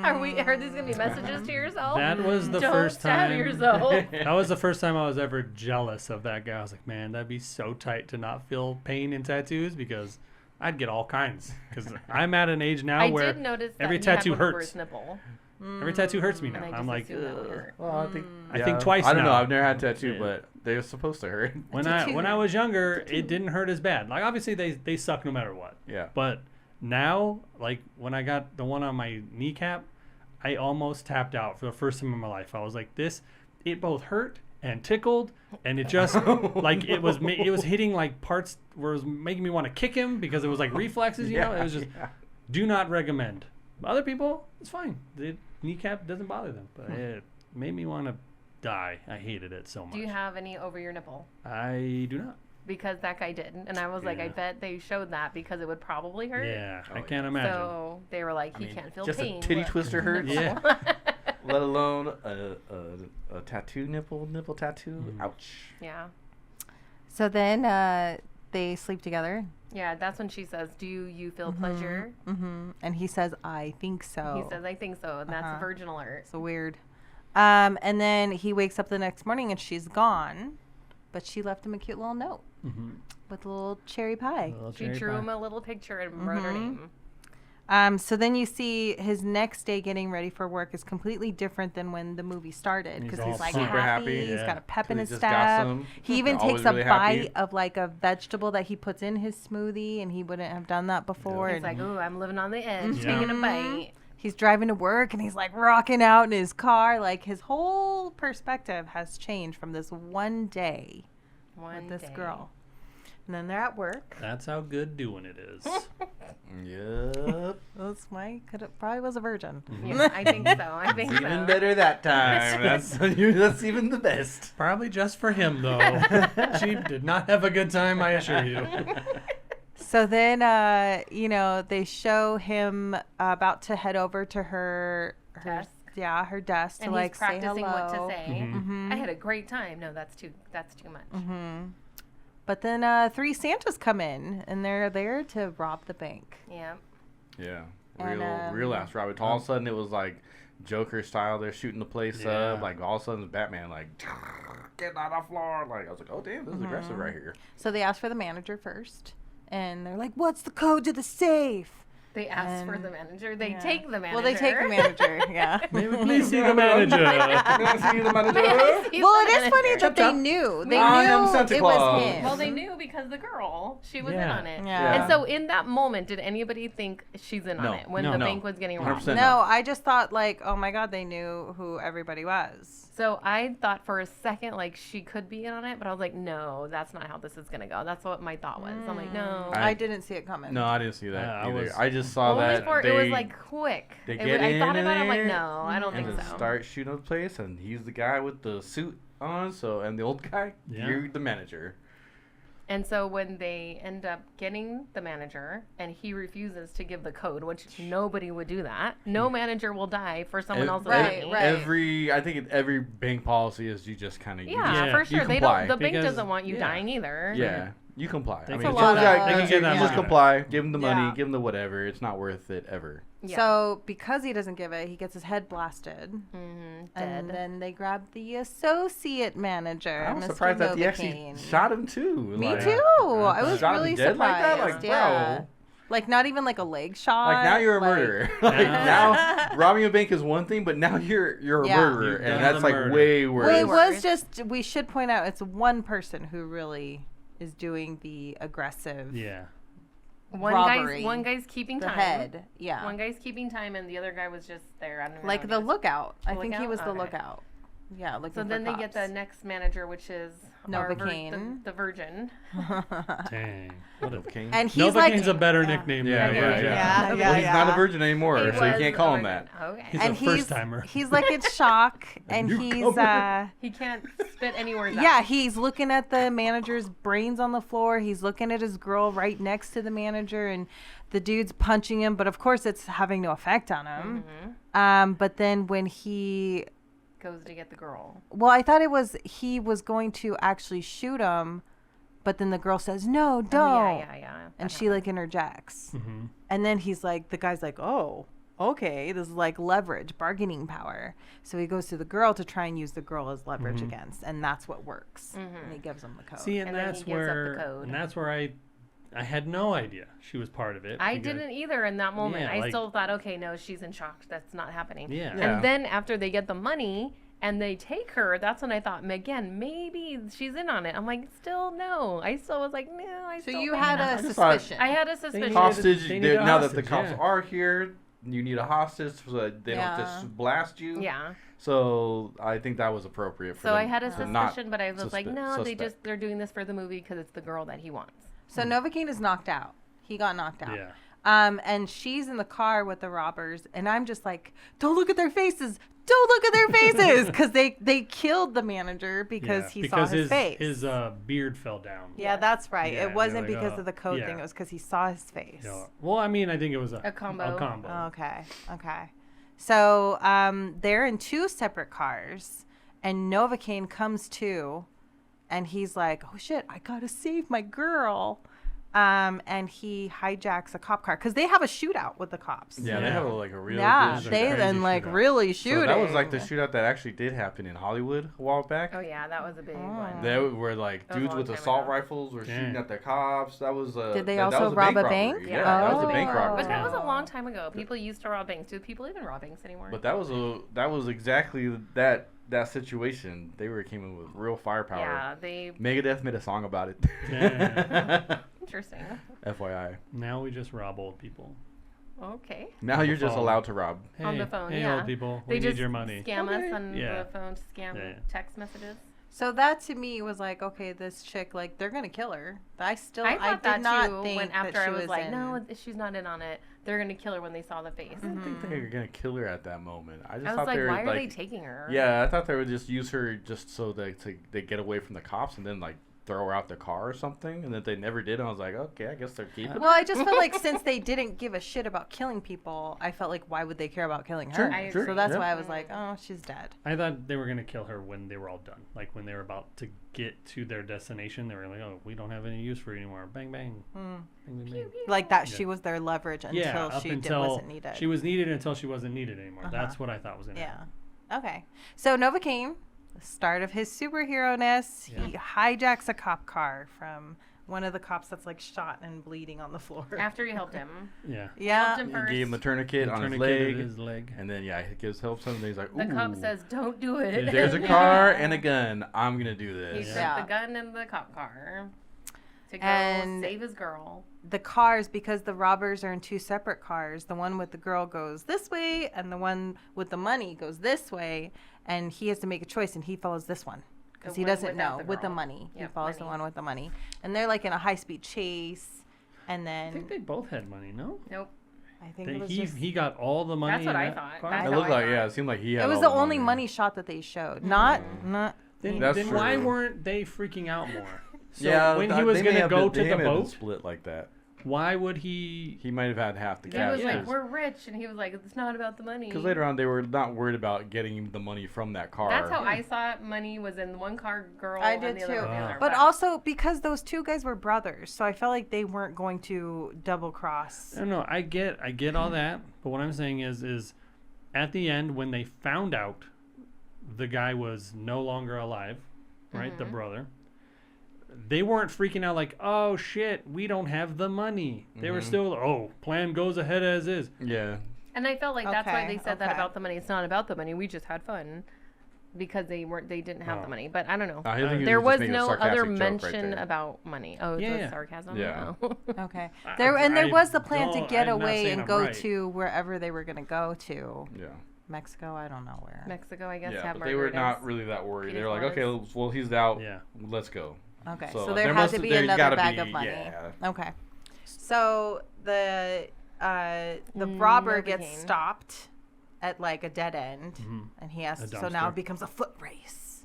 are these gonna be messages to yourself? That was the Don't first stab time. yourself. That was the first time I was ever jealous of that guy. I was like, man, that'd be so tight to not feel pain in tattoos because I'd get all kinds. Because I'm at an age now I where did notice that every he had tattoo one over hurts. his nipple, every tattoo hurts me and now. I I'm just like, assumed that would "Ugh." hurt. Well, I think, I think twice I don't know. now. I've never had a tattoo, Yeah. but they're supposed to hurt. when Tattoo. I was younger, it didn't hurt as bad. Like obviously they suck no matter what. Yeah. But now, like when I got the one on my kneecap, I almost tapped out for the first time in my life. I was like, it both hurt and tickled, and it just like it was hitting like parts where it was making me want to kick him because it was like reflexes. You know, it was just do not recommend. Other people, it's fine. The kneecap doesn't bother them, but it made me want to die. I hated it so much. Do you have any over your nipple? I do not. Because that guy didn't, and I was like, I Yeah. bet they showed that because it would probably hurt. Yeah, I Oh, can't imagine. So they were like, he I mean, can't feel just pain. a titty Look. twister hurts. Yeah. Let alone a tattoo nipple tattoo. Ouch. Yeah. So then they sleep together. Yeah, that's when she says, do you feel pleasure? Mm-hmm. And he says, I think so. He says, I think so, and that's Uh-huh. a virgin alert. So weird. And then he wakes up the next morning and she's gone, but she left him a cute little note Mm-hmm. with a little cherry pie. She drew him a little picture and wrote her name. So then you see his next day getting ready for work is completely different than when the movie started He's because all he's like super happy. happy. He's Yeah. got a pep in 'Cause his he just got step. some. He even They're takes a always really happy. bite of like a vegetable that he puts in his smoothie, and he wouldn't have done that before. He's and like, ooh, I'm living on the edge, Yeah. taking a bite. he's driving to work and he's like rocking out in his car. Like his whole perspective has changed from this one day One with this day. girl. And then they're at work. That's how good doing it is. Yep. That's why probably was a virgin. Yeah, I think so. I think It's so. even better that time. That's even the best. Probably just for him, though. She did not have a good time, I assure you. So then, they show him about to head over to her Desk. Yeah, her desk And to like he's say practicing hello. what to say. Mhm. I had a great time. No, that's too much. Mm-hmm. But then 3 Santas come in and they're there to rob the bank. Yeah. Yeah. And, Real ass Robert. All of a sudden it was like Joker style. They're shooting the place Yeah. up. Like all of a sudden Batman like getting on the floor. Like I was like, oh damn, this is aggressive right here. So they ask for the manager first, and they're like, "What's the code to the safe?" They ask for And- the manager. They Yeah. take the manager. Well, they take the manager. Yeah. May we please see the manager? May I see the manager? Well, it is funny that Chop, they chop. knew. They I am knew Santa it was Claus. him. Well, they knew because the girl, she was in Yeah. on it. Yeah. And so in that moment, did anybody think she's in No. on it when No. the No. bank was getting robbed? 100%. No, I just thought like, oh my god, they knew who everybody was. So I thought for a second like she could be in on it, but I was like, no, that's not how this is gonna go. That's what my thought was. I'm like, no. I didn't see it coming. No, I didn't see that I either. was- I just saw Only that for it was like quick. they It get was- I in thought about it. I'm like, there no, I don't and think then so. start shooting up the place, and he's the guy with the suit on. So and the old guy, Yeah. you're the manager. And so when they end up getting the manager and he refuses to give the code, which nobody would do that. No manager will die for someone else's Right, money. right. I think every bank policy is you just kind of Yeah, Yeah, for you sure. They comply. don't. The bank Because- doesn't want you yeah. dying either. Yeah, you comply. They I can mean, get as soon as that- I- they can get that just money. comply. Give him the money. Yeah. Give him the whatever. It's not worth it ever. Yeah. So because he doesn't give it, he gets his head blasted, Dead. and then they grab the associate manager. I was Mr. surprised that they actually Novocaine. shot him too. Me Like, too. I was shot him really dead like that? surprised. Like, yeah. bro. Like not even like a leg shot. Like now you're a like- murderer. Like now robbing a bank is one thing, but now you're a Yeah. murderer, You've done and that's the like murder. way worse. Well, it Worse. was just. We should point out it's one person who really is doing the aggressive. Yeah. robbery. One guy's keeping The time. head. Yeah. One guy's keeping time, and the other guy was just there. I don't know. Like how the it is. lookout. I think he lookout? was the Okay. lookout. Yeah, looking So for then they get the cops. next manager, which is our Novocaine. the virgin. Dang. What a Novocaine. And he's like, Novocaine's a better yeah. nickname. Yeah, than yeah, Virgin. yeah. Okay. Well, he's not a yeah. virgin anymore, He so you was can't call a him that. virgin. Okay. He's and a first-timer. he's like in shock, and he's newcomer. He can't spit any words out. yeah, he's looking at the manager's brains on the floor. He's looking at his girl right next to the manager, and the dude's punching him. But of course, it's having no effect on him. But then when he, Goes to get the girl. well, I thought it was he was going to actually shoot him, but then the girl says, "No, don't," Oh, yeah. and That she like interjects, Mhm. and then he's like, the guy's like, "Oh." Okay, this is like leverage, bargaining power. So he goes to the girl to try and use the girl as leverage against, and that's what works. And he gives him the code. See, And then that's he gives up the where, code. and that's where I had no idea she was part of it. I because- didn't either in that moment. Yeah, I like- still thought, okay, no, she's in shock. That's not happening. Yeah. Yeah. And then after they get the money and they take her, that's when I thought, again, maybe she's in on it. I'm like, still no. I still was like, no. I So still you think had not. a just thought- suspicion. I had a suspicion. Hostage. They need a Now that the hostage, cops yeah. are here, you need a hostage so that they Yeah. don't just blast you. Yeah. So I think that was appropriate. For So I them had a to not suspicion, but I was like, no, suspect. they're doing this for the movie because it's the girl that he wants. So Novocaine is knocked out. He got knocked out. Yeah. And she's in the car with the robbers, and I'm just like, don't look at their faces. Don't look at their faces, because they killed the manager because he saw his face. His beard fell down. Yeah, that's right. Yeah, it wasn't they're like, because of the code yeah. thing. It was because he saw his face. Yeah. Well, I mean, I think it was A combo. A combo. Okay. Okay. So they're in two separate cars, and Novocaine comes too, and he's like, "Oh shit, I gotta save my girl." And he hijacks a cop car because they have a shootout with the cops. Yeah, they Yeah. have like a real. Yeah, good a they crazy then like shootout. really So shooting. that was like the shootout that actually did happen in Hollywood a while back. Oh, yeah, that was a big one. They were like That was a dudes long with time assault ago. rifles were shooting Dang. at the cops. That was Did they that also was rob a robbery. bank? Yeah, that was a bank Oh. robbery. But that was a long time ago. People used to rob banks. Do people even rob banks anymore? But that was exactly that situation. They came in with real firepower. yeah, they. Megadeth made a song about it. Yeah. Interesting. FYI. Now we just rob old people. Okay. Now you're just phone. allowed to rob. Hey, On the phone, hey, yeah. old people, They we just need your money. scam us on Yeah. the phone to scam Yeah. text messages. So that to me was like, okay, this chick, like they're gonna kill her. I I thought did that not too. think When after that I she was like, in- no, she's not in on it. They're gonna kill her when they saw the face. I don't think they were gonna kill her at that moment. I just I was thought like, they were why are like, they taking her? yeah, I thought they would just use her just so they get away from the cops and then like throw her out the car or something, and that they never did. And I was like, okay, I guess they're keeping. Well, I just felt like since they didn't give a shit about killing people, I felt like why would they care about killing her? Sure, I sure, agree. So that's yeah. why I was like, oh, she's dead. I thought they were gonna kill her when they were all done. Like when they were about to get to their destination, they were like, "Oh, we don't have any use for her anymore." Bang bang. Bang, bang, bang. Like that, Yeah. she was their leverage until Yeah, up she until wasn't needed. she was needed until she wasn't needed anymore. Uh-huh. That's what I thought was gonna happen. Yeah. Okay. So Novocaine, the start of his superhero-ness, he hijacks a cop car from one of the cops that's like shot and bleeding on the floor. After you helped him. Yeah. Yeah. Helped him He first. gave him a tourniquet on his Tourniqueted leg, his leg. and then he gives help him. And he's like, ooh, The cop says, "Don't do it." there's a car and a gun. I'm gonna do He this. put Yeah. the gun in the cop car. So to go And save his girl. the cars, because the robbers are in two separate cars, the one with the girl goes this way and the one with the money goes this way, and he has to make a choice, and he follows this one because The he one doesn't without know the with the girl. money. He Yep, follows the money. one with the money, and they're like in a high-speed chase, and I think then they both had money. No, Nope. I think it was he got all the money. That's what in I that thought. car? That's It how looked I like, thought. yeah, it seemed like he had it was all the only money shot that they showed. Not Then, That's then why true. weren't they freaking out more? So Yeah, when he was they may gonna have go been- to they the may have been boat, split like that. why would he? He might have had half the He cash. was Yeah. like, we're rich. And he was like, it's not about the money. Because later on, they were not worried about getting the money from that car. That's how I saw it. Money was in one car, girl, I and did the other too. was the other. But also because those two guys were brothers, so I felt like they weren't going to double cross. I don't know. I get all that, but what I'm saying is, at the end when they found out the guy was no longer alive, right? The brother. They weren't freaking out like, oh shit, we don't have the money. They were still, oh, plan goes ahead as is. Yeah. And I felt like that's why Okay, they said that okay. about the money. It's not about the money. We just had fun because they didn't have the Oh. money. But I don't know. I think he There just was making a no sarcastic other joke right mention there. about money. Oh, Yeah, it's yeah. sarcasm. Yeah. Oh. Okay. I- There I was the plan to don't- get I'm not away saying and I'm go right. to wherever they were going to go to. Yeah. Mexico, I don't know where. Mexico, I guess. Yeah, have but they were murdered not us. really that worried. They Peter were like, Flores. okay, well, he's out. Yeah. Let's go. Okay, So so there there had must- to be there's another gotta bag be- of money. yeah. Okay. So the robber gets Novocaine. stopped at like a dead end, and he has A so now dumpster. it becomes a foot race,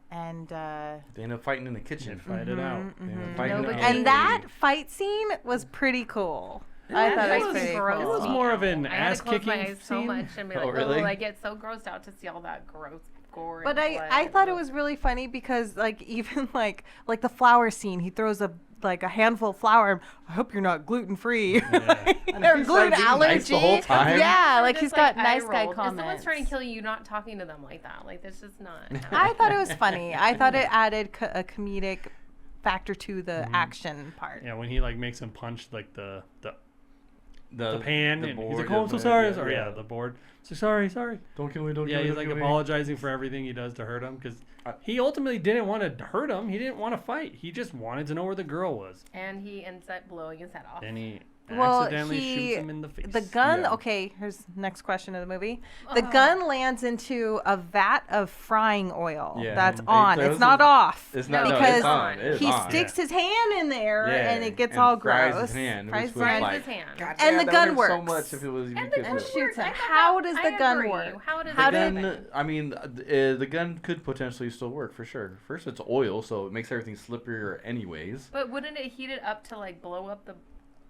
and They end up fighting in the They kitchen. fight it out. They end up fighting Novocaine. out. and that fight scene was pretty cool. I That thought it fight was pretty grossed It was me cool. more of out. an I had to close my ass-kicking eyes so scene. much and be Oh, like, really? oh, I get so grossed out to see all that gross gore. But and I blood. thought it was really funny because like even like the flour scene, he throws a handful of flour. I hope you're not gluten free or he's gluten like being allergy. nice the whole time. Yeah, I'm like just he's got I nice guy rolled. If comments. someone's trying to kill you, not talking to them like that. Like, that's just not. I thought it was funny. I thought it added a comedic factor to the action part. Yeah, when he like makes him punch like the pan, the and board, he's like, "Oh, I'm so the- sorry." Sorry, yeah, the board. So sorry. Don't kill me. Don't Yeah, kill me. he's don't like kill me. apologizing for everything he does to hurt him because he ultimately didn't want to hurt him. He didn't want to fight. He just wanted to know where the girl was, And he ends up blowing his head off. and he Well, accidentally shoots him in the face. The gun. Yeah. Okay, here's next question of the movie. The gun lands into a vat of frying oil Yeah. that's They on. throws It's not it- off. It's not. No, No, because it's on. It is he on. sticks his hand in there Yeah, and it gets and all fries gross. his hand, Fries which his was hand. Fries like, his hand. God And damn, the that gun would've so works. much if it was even And the kids gun with. shoots works. him. I thought How that- does I the gun agree. work? How does How it did- happen? I mean, the gun could potentially still work for sure. First, it's oil, so it makes everything slipperier anyways. But wouldn't it heat it up to like blow up the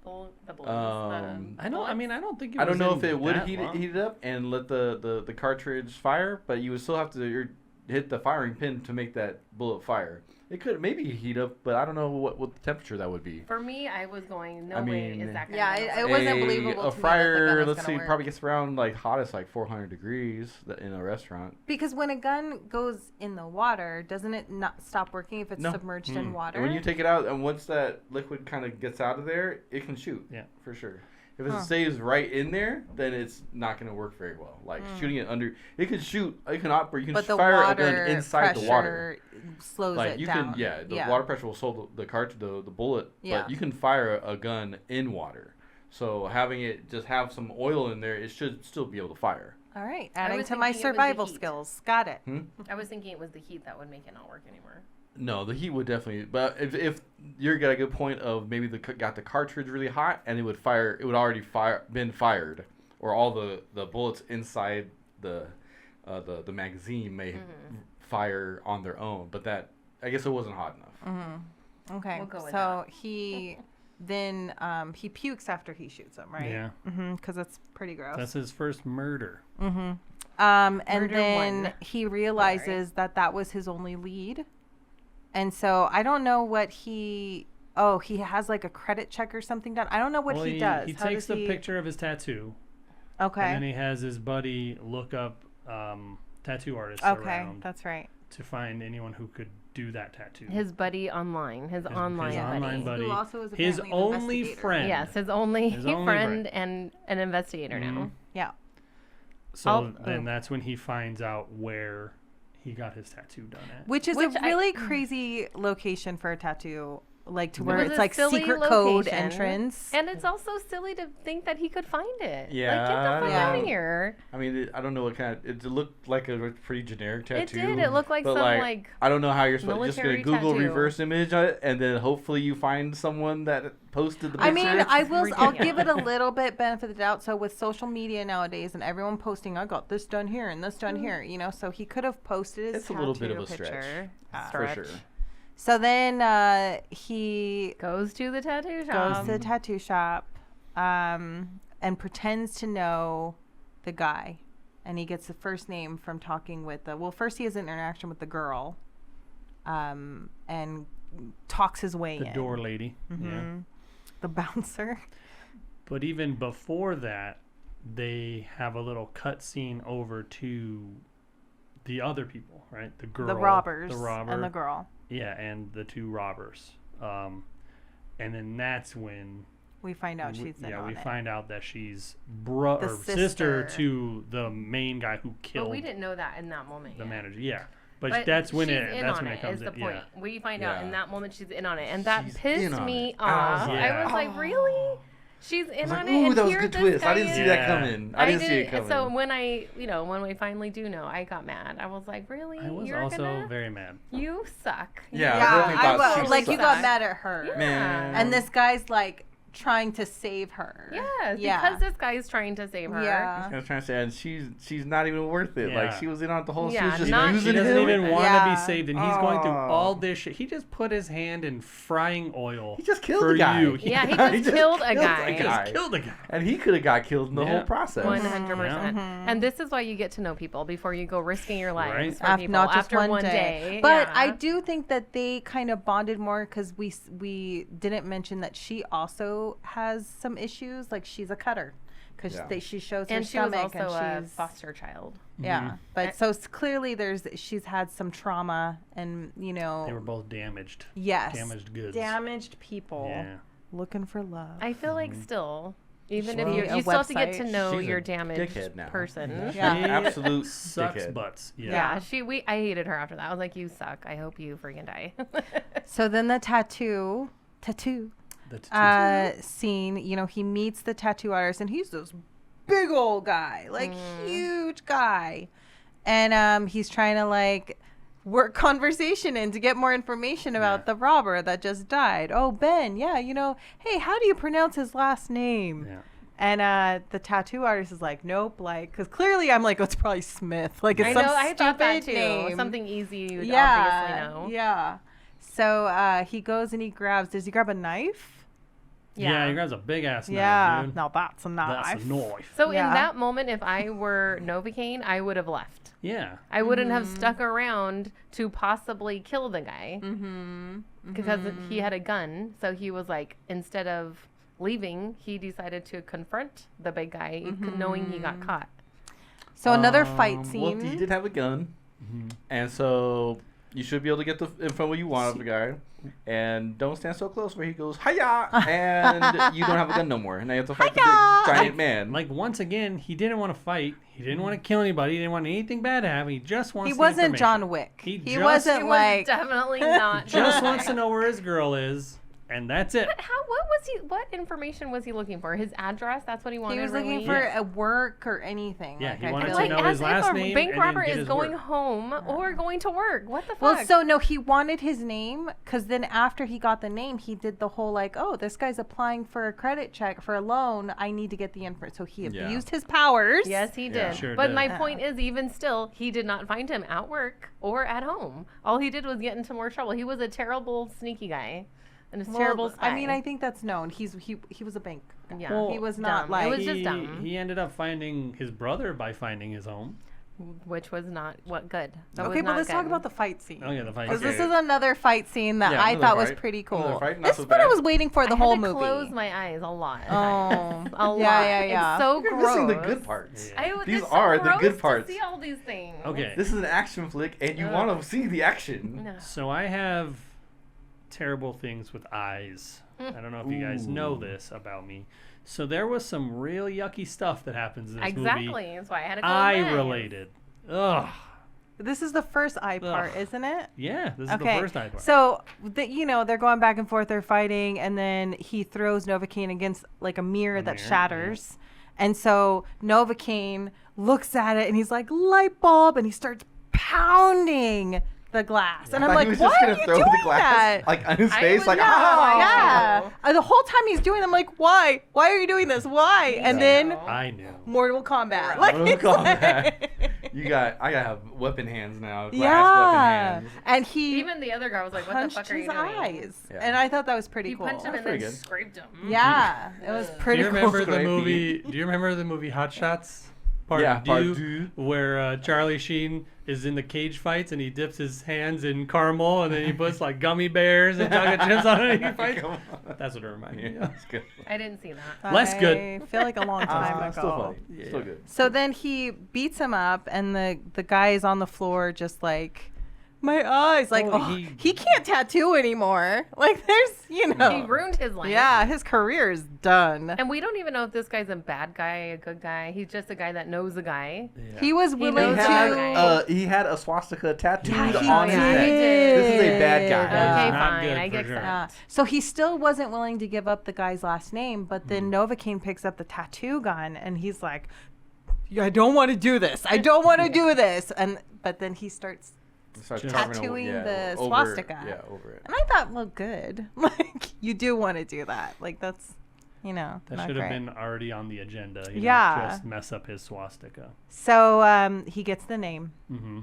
bullets? I don't. I mean, I don't think. It I don't was know in if it would that heat long. it up and let the cartridge fire, but you would still have to hit the firing pin to make that bullet fire. It could maybe heat up, but I don't know what the temperature that would be. For me, I was going, no I way mean, is that going Yeah, to it wasn't believable to me A that the fryer, gun was let's gonna see, work. probably gets around like hottest like 400 degrees in a restaurant. Because when a gun goes in the water, doesn't it not stop working if it's No. submerged in water? And when you take it out, and once that liquid kind of gets out of there, it can shoot. Yeah. For sure. If it stays right in there, then it's not going to work very well. Like shooting it under, it can shoot, it can operate, you can but the fire a water gun inside the water. pressure slows Like it you down. can, yeah, the water pressure will slow the bullet, Yeah. but you can fire a gun in water. So having it just have some oil in there, it should still be able to fire. All right, I adding was to my thinking it was the survival heat. skills. Got it. I was thinking it was the heat that would make it not work anymore. No, the heat would definitely. But if you're got a good point of maybe got the cartridge really hot and it would fire, it would already been fired, or all the bullets inside the magazine may fire on their own. But that, I guess, it wasn't hot enough. Okay, We'll go with so he then he pukes after he shoots him, right? Yeah. Because that's pretty gross. That's his first murder. And Murder then one. he realizes that was his only lead, and so I don't know what he. Oh, he has like a credit check or something done. I don't know what Well, he does. He How takes does the picture of his tattoo, Okay. and then he has his buddy look up tattoo artists Okay, around that's right. to find anyone who could do that tattoo. His buddy online. His online buddy. buddy. Who also is His apparently an only investigator. friend. Yes, his only His only friend and an investigator now. Yeah. So then that's when he finds out where he got his tattoo done at. Which is Which a really crazy location for a tattoo like to It where was it's a like silly secret code location, entrance. And it's also silly to think that he could find it. Yeah, Like, get the fuck Yeah. out of here. I mean, I don't know what kind of. It looked like a pretty generic tattoo. It did. It looked like but some, like I don't know how you're supposed. Just gonna military Google tattoo. reverse image it, and then hopefully you find someone that posted the picture. I mean, I'll give it a ridiculous. little bit benefit of the doubt. So with social media nowadays and everyone posting, I got this done here and this done here, you know, so he could have posted his It's a little bit of tattoo a stretch. picture. for sure. So then he Goes to the tattoo goes shop. to the tattoo shop and pretends to know the guy. And he gets the first name from talking with first he has an interaction with the girl and talks his way The in. door lady. Yeah. The bouncer. But even before that, they have a little cut scene over to the other people, right? The girl, The robbers the robber, and the girl. Yeah, and the two robbers. And then that's when We find out she's in on we it. find out that she's The or sister sister. to the main guy who killed But we didn't know that in that moment. the yet. manager. Yeah, but, But that's when she's it in that's on when it comes is in. the point. Yeah. We find out in Yeah. that moment she's in on it, and that She's in pissed on me it. I was off. like, I was like, really? She's in I was on like, it, ooh, and that was a here good this twist. guy I didn't see is. that Yeah. coming. I didn't see it coming. So when we finally do know, I got mad. I was like, really? I was You're also gonna? very mad. You suck. Yeah, I Yeah, definitely I thought was she like you sucked. got mad at her. Yeah. Man. And this guy's like trying to save her. Yes, Yeah. because this guy's trying to save her. Yeah. I was trying to say, and she's not even worth it. Like Yeah. she was in on it the whole. Yeah, she was just not- using She doesn't him. even want to Yeah. be saved, and he's going through Oh. all this shit. He just put his hand in frying oil. He just killed for the guy. you. Yeah, he He just just killed a killed guy. a He guy. just killed the guy. And he could have got killed in the Yeah. whole process. 100%. Mhm. And this is why you get to know people before you go risking your lives Right. for people Not just after one day. But I do think that they kind of bonded more because we didn't mention that she also has some issues. Like she's a cutter because Yeah. she shows her And she was stomach also a and she's foster child. yeah. But so clearly she's had some trauma and They were both damaged. yes, Damaged goods. damaged people Yeah. looking for love. I feel like still, even Should if be you a still have to get to website. know She's your a damaged dickhead now. person. Yeah. She Absolute sucks dickhead. butts. Yeah. Yeah, I hated her after that. I was like, you suck. I hope you freaking die. So then the tattoo The scene, you know, he meets the tattoo artist and he's this big old guy, like huge guy. And he's trying to like work conversation in to get more information about the robber that just died. Oh, Ben, yeah, you know, hey, how do you pronounce his last name? Yeah. And the tattoo artist is like, nope, like, because clearly I'm like, oh, it's probably Smith. Like, it's I some know, I thought that stupid too. name. Something easy you'd Yeah, obviously know. yeah. So he goes and he grabs, does he grab a knife? Yeah. He grabs a big ass knife, Yeah, dude. no, that's a knife. That's a knife. So Yeah. in that moment, if I were Novocaine, I would have left. Yeah. I wouldn't have stuck around to possibly kill the guy because he had a gun. So he was like, instead of leaving, he decided to confront the big guy, knowing he got caught. So another fight Well, scene. he did have a gun, and so you should be able to get the info what you want of the guy. And don't stand so close where he goes hiya, and you don't have a gun no more, and now you have to fight the big giant man. Like once again, he didn't want to fight. He didn't want to kill anybody. He didn't want anything bad to happen. He just wants. He the wasn't information. John Wick. He He just- wasn't He was like. definitely not. Just John wants to Wick. know where his girl is, and that's it. But what information was he looking for? His address? That's what he wanted. He was looking really? for a work or anything. Yeah, like, he I wanted feel to Like, know as his last if a name bank and then robber get is his going work. home or going to work. What the fuck? Well, so no, he wanted his name because then after he got the name, he did the whole like, oh, this guy's applying for a credit check for a loan. I need to get the info. So he Yeah. abused his powers. Yes, he did. Yeah. Sure but did. my point is, even still, he did not find him at work or at home. All he did was get into more trouble. He was a terrible, sneaky guy. And a Well, terrible spy. I mean, I think that's known. He was a bank. Yeah. Well, He was not dumb. like. It was just dumb. He ended up finding his brother by finding his home. Which was not what good. That Okay, was but not let's talk good. about the fight scene. Oh yeah, the fight. Because Okay. this is another fight scene that Yeah, I another thought was fight. pretty Another cool. fight, not This so is what I bad. was waiting for the I whole had to movie. close my eyes a lot. Oh. A lot. Yeah. It's so You're gross. missing the good parts. Yeah. These It's so are the gross good to parts. see all these things. Okay. This is an action flick, and you Ugh. want to see the action. No. So I have terrible things with eyes. I don't know if you guys know Ooh. this about me. So there was some real yucky stuff that happens in this Exactly. movie. That's why I had to close my Eye eyes. related. Ugh. This is the first eye part, isn't it? Yeah, this is the Okay. first eye part. So, they're going back and forth, they're fighting, and then he throws Novocaine against like a mirror that Mirror, shatters. And so Novocaine looks at it and he's like, light bulb, and he starts pounding the glass. And I I'm thought like, he was why just are gonna you throw doing the glass that? like on his I face, was like not ah. Yeah. too. The whole time he's doing it, I'm like, why? Why are you doing this? Why? And then I knew. Mortal Kombat. Like, Mortal it's Kombat. like- I gotta have weapon hands now. Glass yeah. weapon hands. And he Even the other guy was like, "What the punched fuck are his you doing?" eyes. Yeah. And I thought that was pretty He cool. punched him and pretty then good. scraped him. Yeah, it was Ugh. Do pretty you cool. remember the Scrapey. movie? Do you remember the movie Hot Shots? Part Yeah, part two, two. where Charlie Sheen is in the cage fights and he dips his hands in caramel and then he puts like gummy bears and chocolate chips on it and he fights. Come on. That's what it reminded me Yeah, of. that's good. I didn't see that. Less good. I feel like a long time ago. Still funny. Yeah. Still good. So then he beats him up, and the guy is on the floor just like, my eyes. Like, Well, oh, he can't tattoo anymore. Like, there's, He ruined his life. Yeah, his career is done. And we don't even know if this guy's a bad guy, a good guy. He's just a guy that knows a guy. Yeah. He was willing knows to. the He had a swastika tattooed Yeah, he on his did. neck. This is a bad guy. Okay, Not fine. good I for get sure. that. So he still wasn't willing to give up the guy's last name, but then Hmm. Novocaine picks up the tattoo gun, and he's like, "Yeah, I don't want to do this. I don't want to do this." But then he starts. Starts Just- carving Tattooing the over- swastika. Yeah, over it. And I thought, well, good. Like, you do want to do that. Like, that's, That not should have great. been already on the agenda. You know, Yeah. just mess up his swastika. So he gets the name. Mm-hmm.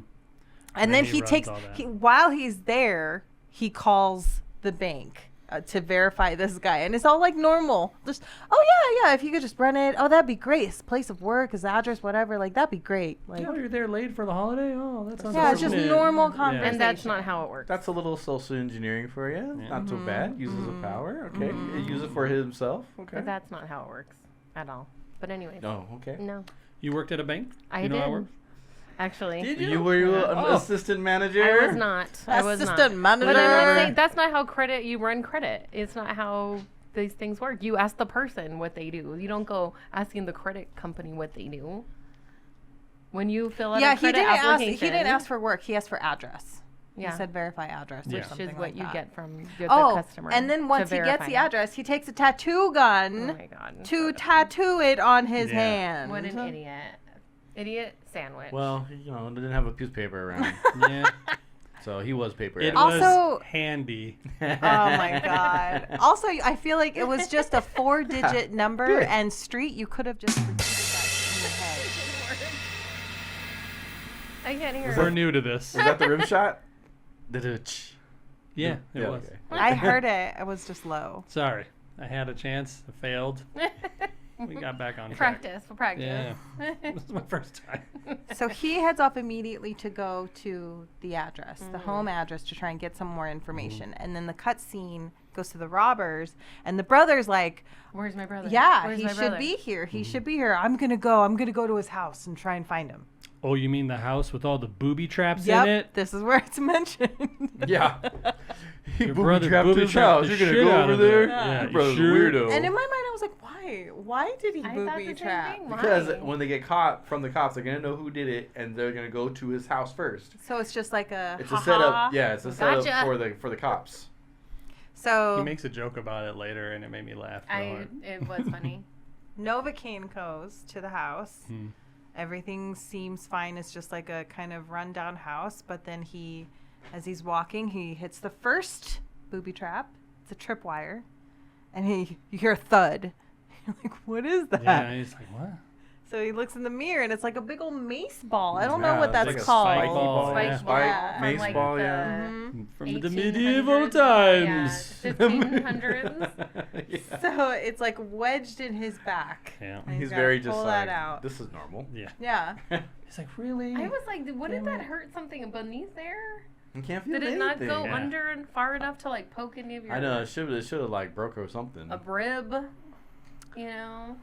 And then then he he runs takes, all that. while he's there, he calls the bank to verify this guy. And it's all like normal. Just, oh, yeah, if you could just run it. Oh, that'd be great. His place of work, his address, whatever. Like, that'd be great. Like, Oh, you're there late for the holiday? Oh, that's yeah, it's just unfortunate. normal Yeah. conversation. And that's not how it works. That's a little social engineering for you. Yeah. Not so bad. Uses a power. Okay. Use it for himself. Okay. But that's not how it works at all. But anyways. No. Okay. No. You worked at a bank? I You know how it did. works? Actually. Did You were you an Oh. assistant manager? I was not. I was not. Assistant manager. But I'm not saying that's not how you run credit. It's not how these things work. You ask the person what they do. You don't go asking the credit company what they do. When you fill out Yeah, a he credit didn't ask. application, He didn't ask for work. He asked for address. Yeah. He said verify address or Yeah. which something is what like you that. get from the Oh, customer. and then to once he gets verify the it. address, he takes a tattoo gun Oh my god. to tattoo it on his Yeah. hand. What an idiot. Idiot sandwich. Well, didn't have a piece of paper around, Yeah. so he was paper. It Also- was handy. Oh my god. Also, I feel like it was just a 4-digit number Good. and street. You could have just repeated that in your head. I can't hear We're it. new to this. Was that the rim shot? Da-da-ch. Yeah, it was. Okay. I heard it. It was just low. Sorry. I had a chance. I failed. We got back on track. Practice. For practice. Yeah. This is my first time. So he heads off immediately to go to the address, the home address, to try and get some more information. And then the cut scene goes to the robbers, and the brother's like, Where's my brother? yeah, Where's he my should brother? be here. He should be here. I'm going to go to his house and try and find him. Oh, you mean the house with all the booby traps Yep, in it? this is where it's mentioned. Yeah. He Your booby brother trapped booby his trapped house. the You're gonna shit go out over of there? it. Yeah, Your brother's sure. a weirdo. And in my mind, I was like, why? Why did he I thought the booby same trap? thing. Why? Because when they get caught from the cops, they're gonna know who did it, and they're gonna go to his house first. So it's just like a It's a ha-ha. setup. Yeah, it's a setup Gotcha. for the cops. So He makes a joke about it later, and it made me laugh. real hard. It was funny. Novocaine goes to the house. Hmm. Everything seems fine. It's just like a kind of rundown house. But then as he's walking, he hits the first booby trap. It's a tripwire. And you hear a thud. You're like, what is that? Yeah, he's like, what? So he looks in the mirror, and it's like a big old mace ball. I don't know Yeah, what it's that's like a called. spike ball. Spike yeah. ball Yeah. from Mace like ball, the yeah. Mhm. From the 1800s, medieval times. Yeah, 1500s. Yeah. So it's like wedged in his back. Yeah. And He's gotta very just pull like, that out. this is normal. Yeah. Yeah. He's like, really? I was like, wouldn't Damn that it. hurt something beneath there? You can't feel Did it not anything. go Yeah. under and far enough to like poke any of your I know. It should have like broke or something. a rib? You know,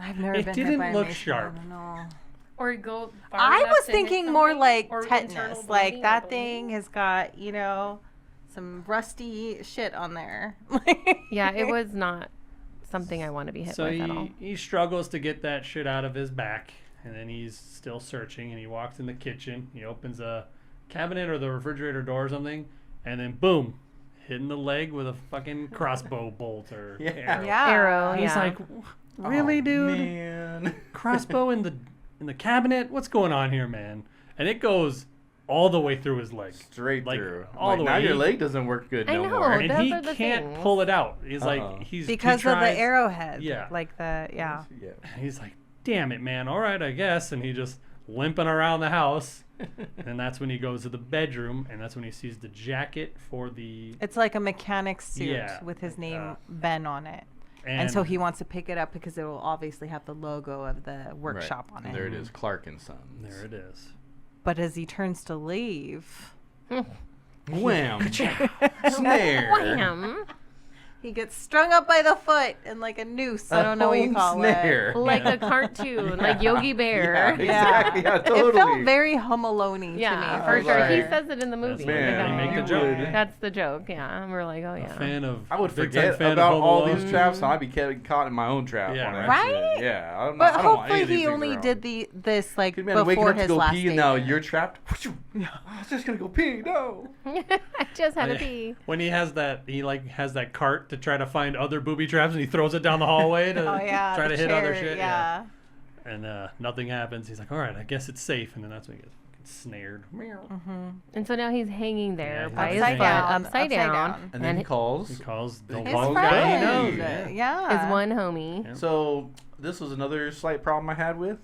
I've never It been didn't hit by a look mace sharp. ball, I don't know. or go. Far I enough was to hit thinking more something, like or internal tetanus. Like bleeding that or thing bleeding. has got, some rusty shit on there. Yeah, it was not something I want to be hit So with at all. he struggles to get that shit out of his back. and then he's still searching, and he walks in the kitchen. He opens a cabinet or the refrigerator door or something, and then boom, hit in the leg with a fucking crossbow bolt or arrow. Yeah. Arrow. He's Yeah. like, really, dude? Man. Crossbow in the cabinet? What's going on here, man? And it goes all the way through his leg. Straight Like, through. all Like, the now way. your He- leg doesn't work good I no know. more. And Those he are the can't things. pull it out. He's like, he Because of tries- the arrowhead. Yeah. Like the, yeah. Yeah. He's like, damn it, man. All right, I guess. And he just limping around the house. And that's when he goes to the bedroom, and that's when he sees the jacket for the. It's like a mechanic's suit Yeah. with his name Ben on it. And And so he wants to pick it up because it will obviously have the logo of the workshop on And it. there it is, Clark and Sons. There it is. But as he turns to leave, Wham! Snare! Wham! he gets strung up by the foot and like a noose. I don't know what you home call snare. it. Like a cartoon, like Yogi Yeah, Bear. exactly. Yeah, totally. It felt very Home Alone-y Yeah, to me. for was sure. He like- says it in the movie. Man, The they guy. make the You joke. would. That's the joke, yeah. And we're like, oh, A yeah. fan of. I would big time forget fan of about Home all Alone. these traps, so I'd be caught in my own trap. Yeah, on right. accident. Right? Yeah, I don't know. But I don't want any hopefully of these he things only around. did this like Could man waking before up to his go last pee, day and now there. you're trapped. I was just gonna go pee. No. I just had Oh, to yeah. pee. When he has that, he like has that cart to try to find other booby traps, and he throws it down the hallway to Oh yeah, try the to hit other chair, shit. Yeah. And nothing happens. He's like, all right, I guess it's safe. And then that's when he gets fucking snared. And so now he's hanging there Yeah, by he's his hanging foot, down. upside down. And then he calls. He calls the His one His guy he friend. knows. Yeah. his one homie. Yeah. So this was another slight problem I had with,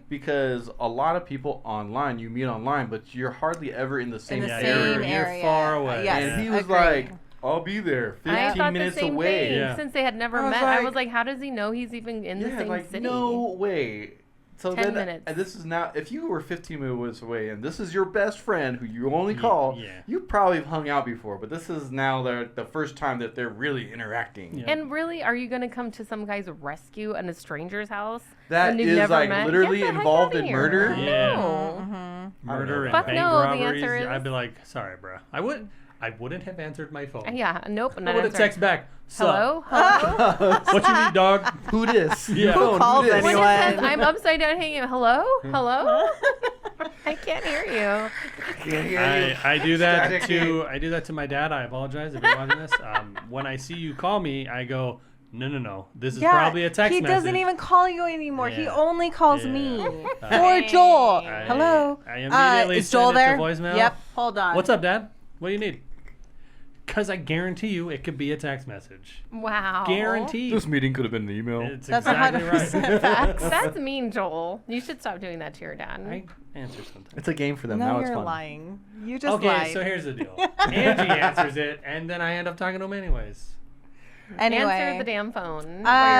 because a lot of people online you meet online, but you're hardly ever in the same in the Yeah, same you're area. far away. Yes, And he was agreed. like, "I'll be there, I 15 thought minutes the same away." thing. Yeah. Since they had never I was met, I like- was like, how does he know he's even in the Yeah, same like city? no way. So 10 then, minutes. and this is now, if you were 15 minutes away and this is your best friend who you only call, yeah. you probably have hung out before, but this is now the first time that they're really interacting. Yeah. And really, are you going to come to some guy's rescue in a stranger's house? That and you've is never like met? literally Get the heck involved outta in here. murder. Yeah. No. Murder and Fuck bank no, the robberies. answer is- I'd be like, sorry, bro. I wouldn't have answered my phone. Yeah, nope. I Not would have answering. texted back. Sup? Hello? Hello? What you need, dog? Who this? Yeah. Phone, calls this? When it anyone? says I'm upside down hanging, hello? Hello? I can't hear you. Can't hear you. I do that Static. to my dad. I apologize if you're watching this. When I see you call me, I go, no. This is Yeah, probably a text he message. doesn't even call you anymore. He Yeah. only calls Yeah. me. Uh, Or Joel. I- Hello. I immediately is send Joel it to there? voicemail. Yep. Hold on. What's up, Dad? What do you need? Because I guarantee you it could be a text message. Wow. Guaranteed. This meeting could have been an email. It's That's exactly 100% right. facts. That's mean, Joel. You should stop doing that to your dad. I answer sometimes. It's a game for them. No, now you're it's fun. lying. You just Okay, lied. so here's the deal. Angie answers it, and then I end up talking to him anyways. Anyway. Answer the damn phone. Or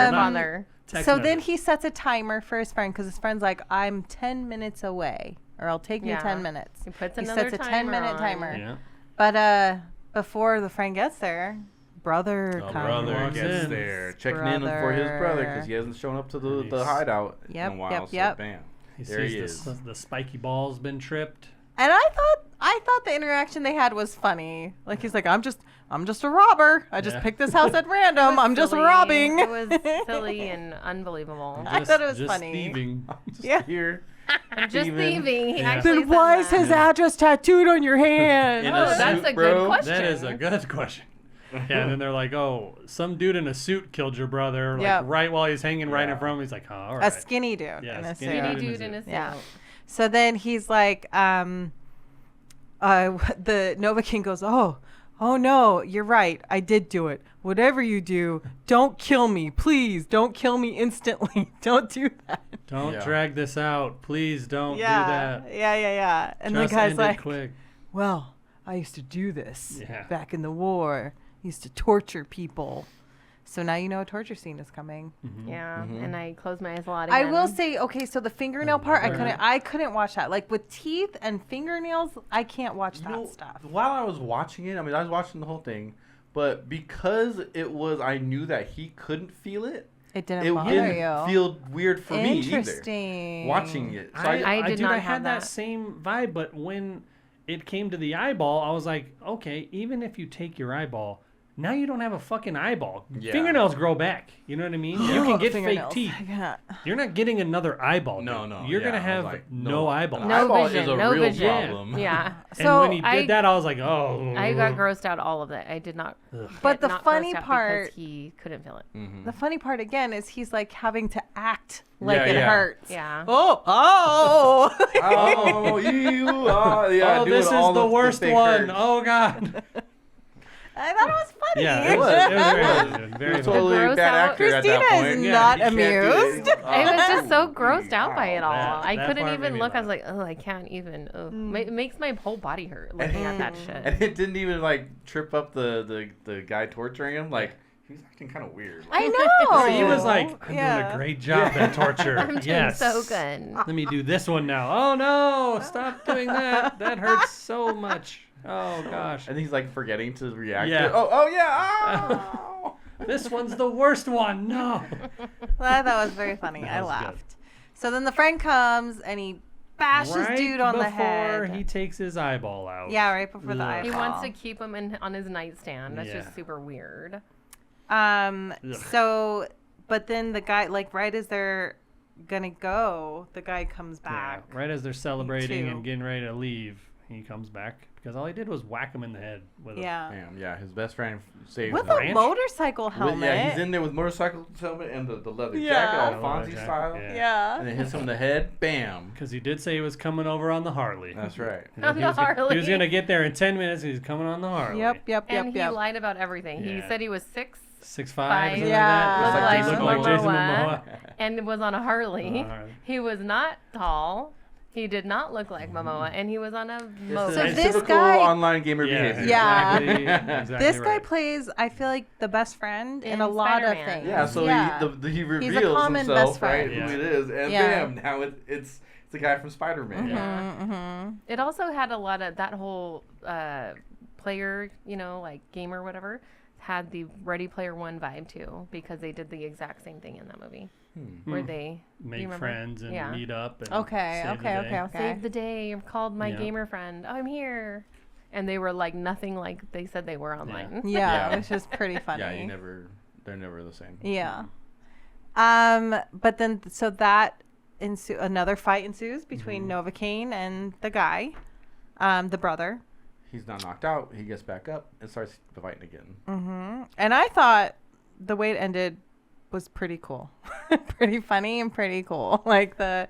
your father. Text So then message. he sets a timer for his friend because his friend's like, I'm 10 minutes away, or it'll take me Yeah. 10 minutes. He puts He another sets a timer 10-minute on. timer. Yeah. But before the friend gets there, brother Oh, comes. Brother Walks gets in. there, checking in for his brother because he hasn't shown up to the Nice. hideout in Yep, a while. yep, so yep. bam, He there he sees is. the spiky ball's been tripped. And I thought the interaction they had was funny. Like he's like, I'm just a robber. I just Yeah. picked this house at random. I'm just Silly. robbing. It was silly and unbelievable. I thought it was just funny. thieving. Just Yeah. here. I'm just Steven. thieving. He Yeah. actually Then said why is that. his address tattooed on your hand? In Oh, a that's suit, a bro. good question. That is a good question. Yeah, and then they're like, "Oh, some dude in a suit killed your brother." Like Yep. right while he's hanging right in Yeah. front of him. He's like, "Oh, all A right." skinny dude. Yeah, in a skinny suit. Skinny in a dude suit. in a suit. Yeah. So then he's like, the Novocaine goes, oh no, you're right. I did do it. Whatever you do, don't kill me. Please don't kill me instantly. Don't do that. Don't Yeah. drag this out, please. Don't do Yeah. that. Yeah. And Just the guy's end it like, quick. well, I used to do this Yeah. back in the war. I used to torture people. So now you know a torture scene is coming. Yeah, Mhm. and I closed my eyes a lot I again. will say, okay, so the fingernail part, Another- I couldn't watch that. Like with teeth and fingernails, I can't watch You that know, stuff. while I was watching it, I mean, I was watching the whole thing, but because it was, I knew that he couldn't feel it. It didn't It bother didn't you. feel weird for me either. Interesting. Watching it, so I did dude, not I have had that that. same vibe, but when it came to the eyeball, I was like, okay, even if you take your eyeball, Now you don't have a fucking eyeball. Yeah. Fingernails grow back. You know what I mean? You can get fake Fingernails. teeth. Yeah. You're not getting another eyeball. No, dude. no. You're gonna I was have like, no eyeball. An No eyeball vision, is a no real vision. problem. Yeah. And So when he did that, I was like, oh. I got grossed out all of it. I did not. But get the not funny grossed out part- because he couldn't feel it. The funny part again is he's like having to act like Yeah, it yeah. hurts. Yeah. Oh. Oh, you are. Yeah, Oh, doing this is all the worst fake one. hurts. Oh God. I thought it was funny. Yeah, It was. It was It very, was. very You're funny. totally a gross bad out. actor at Christina that is point. not you can't do it. amused. I was just so grossed out by it all. That- I that couldn't part even made me look. I was laugh. like, oh, I can't even. It makes my whole body hurt looking at that shit. And it didn't even like trip up the guy torturing him. Like he was acting kind of weird. I know. He was like, I'm doing a great job at torture. I'm doing yes. so good. Let me do this one now. Oh no, stop doing that. That hurts so much. Oh gosh. And he's like forgetting to react. Yeah. To it. Oh yeah. Oh. This one's the worst one. No. That was very funny. I was good. laughed. So then the friend comes and he bashes Right dude on the before head. he takes his eyeball out. Yeah, right before the Ugh. eyeball. He wants to keep him on his nightstand. That's Yeah. just super weird. Ugh. So, but then the guy, like, right as they're gonna go, the guy comes Yeah, back. right as they're celebrating too. and getting ready to leave, he comes back because all he did was whack him in the head with Yeah. Damn. Yeah. His best friend saved With him. a Ranch? motorcycle With- helmet. yeah, he's in there with motorcycle helmet and the leather Yeah. jacket, Leather Alfonsi jacket, style. yeah. Yeah. And it hits him in the head. Bam. because he did say he was coming over on the Harley. That's right. He On the was gonna- He was Harley. gonna get there in 10 minutes. He's coming on the Harley. Yep. And he lied about everything. He Yeah. said he was 6'5" 6'5", something Yeah. like that. Looked He like looked like Jason Momoa. Momoa. and was on a Harley. Harley. He was not tall. He did not look like Momoa, and he was on a So motor. this typical guy- online gamer behavior. Yeah. Exactly This guy right. plays, I feel like, the best friend in In a lot Spider-Man. of things. Yeah, so he reveals common himself, best right, friend. who it is, and Yeah. bam, now it's the guy from Spider-Man. Yeah. It also had a lot of that whole player, like gamer, whatever, had the Ready Player One vibe too, because they did the exact same thing in that movie, where they do you Make remember? friends and Yeah. meet up. And Okay, save the okay. day. Save the day. You've called my Yeah. gamer friend. I'm here, and they were like nothing like they said they were online. Yeah, Yeah. which is pretty funny. Yeah, they're never the same. Yeah. But then so that another fight ensues between Novocaine and the guy, the brother. He's not knocked out. He gets back up and starts fighting again. And I thought the way it ended was pretty cool. Pretty funny and pretty cool. Like the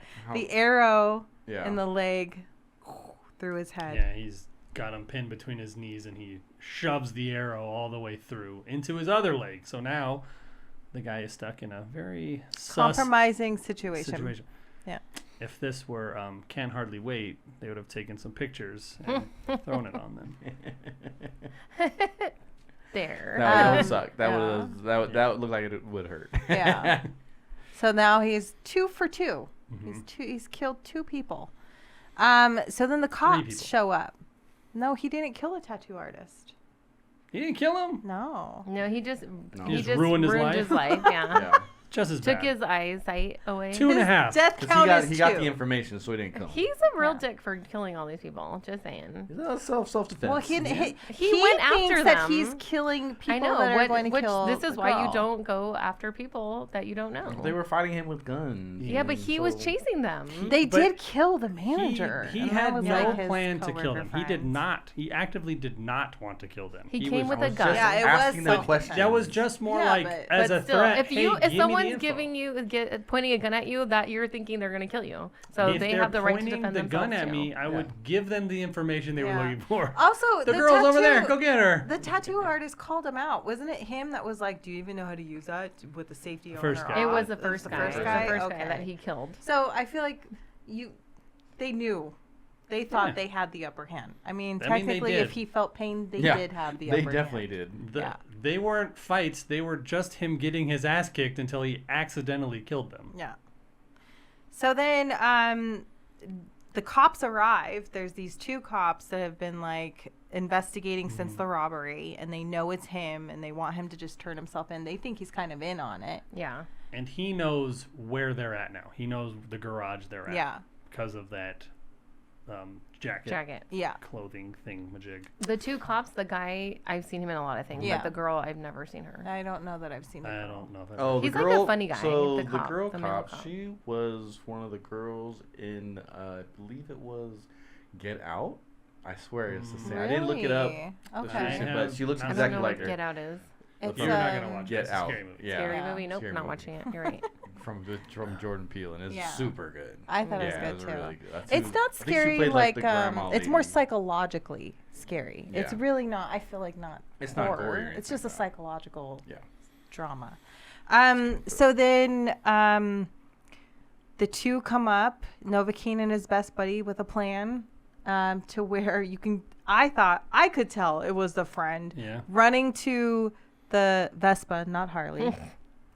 arrow Yeah. in the leg through his head. Yeah, he's got him pinned between his knees and he shoves the arrow all the way through into his other leg. So now the guy is stuck in a very Compromising situation. Yeah. If this were Can Hardly Wait, they would have taken some pictures and thrown it on them. There. That would suck. That yeah. would look like it would hurt. Yeah. So now he's 2 for 2. Mm-hmm. He's killed 2 people. So then the cops people. show up. No, he didn't kill a tattoo artist. He didn't kill him. No. No, he just He just ruined his life? his life. Yeah. Yeah. Just as Took bad. his eyesight away. 2.5. Death 'Cause count is he 2. got the information, so he didn't kill him. He's a real dick for killing all these people. Just saying. Self-defense. Well, he went after thinks that them. he's killing people I know. that are going to which kill this is the why you girl. don't go after people that you don't know. They were fighting him with guns. Yeah, but and he was so- chasing them. They But did kill the manager. He and that had was, no like, his plan to kill coworker them. He did friends. not. He actively did not want to kill them. He came was with a just- gun. Yeah, it asking was them questions. self-defense. That was just more Yeah, like but- as But a still, threat. if hey, you give if me the someone's info. giving you pointing a gun at you, that you're thinking they're going to kill you. So if they they're have the right to pointing defend the themselves gun at too. me, I would give them the information they were Yeah. looking for. Also, The girl's over there. Go get her. The tattoo artist called him out. Wasn't it him that was like, "Do you even know how to use that with the safety on First or guy. It off?" was the first guy. First It was guy. the first guy Okay. that he killed. So I feel like they knew. They thought Yeah. they had the upper hand. I mean, they technically, if did. he felt pain, they Yeah, did have the They upper definitely hand. did. Yeah. They weren't fights. They were just him getting his ass kicked until he accidentally killed them. Yeah. So then the cops arrive. There's these 2 cops that have been like investigating since the robbery, and they know it's him, and they want him to just turn himself in. They think he's kind of in on it. Yeah. And he knows where they're at now. He knows the garage they're at. Yeah. Because of that Jacket. Yeah. clothing thing majig. The two cops, the guy, I've seen him in a lot of things. Yeah. But the girl, I've never seen her. I don't know that I've seen it. I don't know if I've Oh, He's the like a girl, funny guy, So the the cop, girl the male cop, cop. she was one of the girls in, I believe it was Get Out. I swear it's the same. I didn't look it up, Really? the Okay. description, but she looks I I don't exactly know like what her. Get Out is. It's, You're not gonna um, watch it. Get It's a Out. scary movie. Yeah. Scary Yeah. movie? Nope, Scary not movie. watching it. You're right. From Jordan Peele, and it's Yeah. super good. I thought yeah, it was good too. really good. That's It's who- not I think she scary played, like the grandma it's more lady. psychologically scary. It's Yeah. really not. I feel like not. It's not horror. gory or It's anything just a like that. psychological Yeah. drama. So then the two come up, Novocaine and his best buddy, with a plan to where you can. I thought I could tell it was the friend Yeah. running to the Vespa, not Harley. It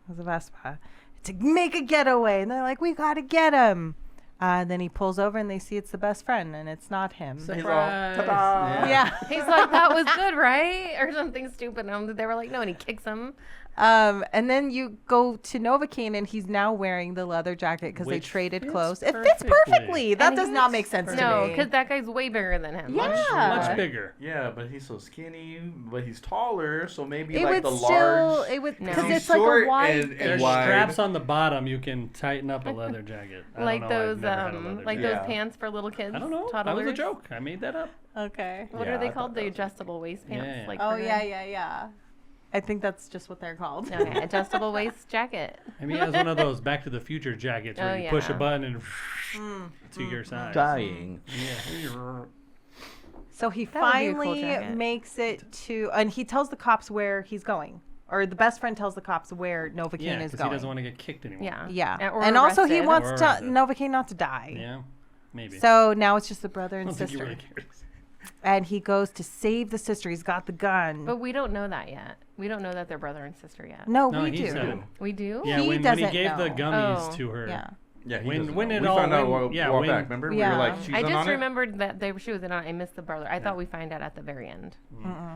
was a Vespa to make a getaway, and they're like, "We gotta get him." Then he pulls over, and they see it's the best friend, and it's not him. He's all, Surprise. ta-da! Yeah. He's like, that was good, right? Or something stupid. And they were like, no, and he kicks him. And then you go to Novocaine, and he's now wearing the leather jacket because they Which traded fits clothes. It fits perfectly. perfectly. That And does he not looks make sense to No, me. because that guy's way bigger than him. Yeah. Much bigger. Yeah, but he's so skinny, but he's taller, so maybe It like would the still, large. it would, No. because He's it's like a short wide and thing. There's wide. straps on the bottom. You can tighten up a leather jacket. I Like don't know. I've those, never had a leather like jacket. those pants for little kids. I don't know. That Toddlers. was a joke. I made that up. Okay. What Yeah, are they I called? thought The that was- adjustable waist pants. Yeah. Like Oh, for yeah, men? yeah. I think that's just what they're called. Okay, adjustable waist jacket. I mean, it was one of those Back to the Future jackets where Oh, you push a yeah. button and Mm, to your size. Dying. Yeah. So he That would be a cool finally jacket. makes it to, and he tells the cops where he's going. Or the best friend tells the cops where Novocaine Yeah, is because going. he doesn't want to get kicked anymore. Yeah. Yeah. Or And also he arrested. wants Or to arrested. Novocaine not to die. Yeah. Maybe. So now it's just the brother I and don't think he sister. really cares. And he goes to save the sister. He's got the gun. But we don't know that yet. We don't know that they're brother and sister yet. no, No, we he do. said it. We do? Yeah, He when he doesn't gave the know. gummies Oh. to her. Yeah. Yeah, he When- doesn't when know. it we all- found out when- a yeah, while when- back. Remember, we Yeah. were like, she's I in just on it? remembered that she was in on it. I missed the brother. I thought we find out at the very end.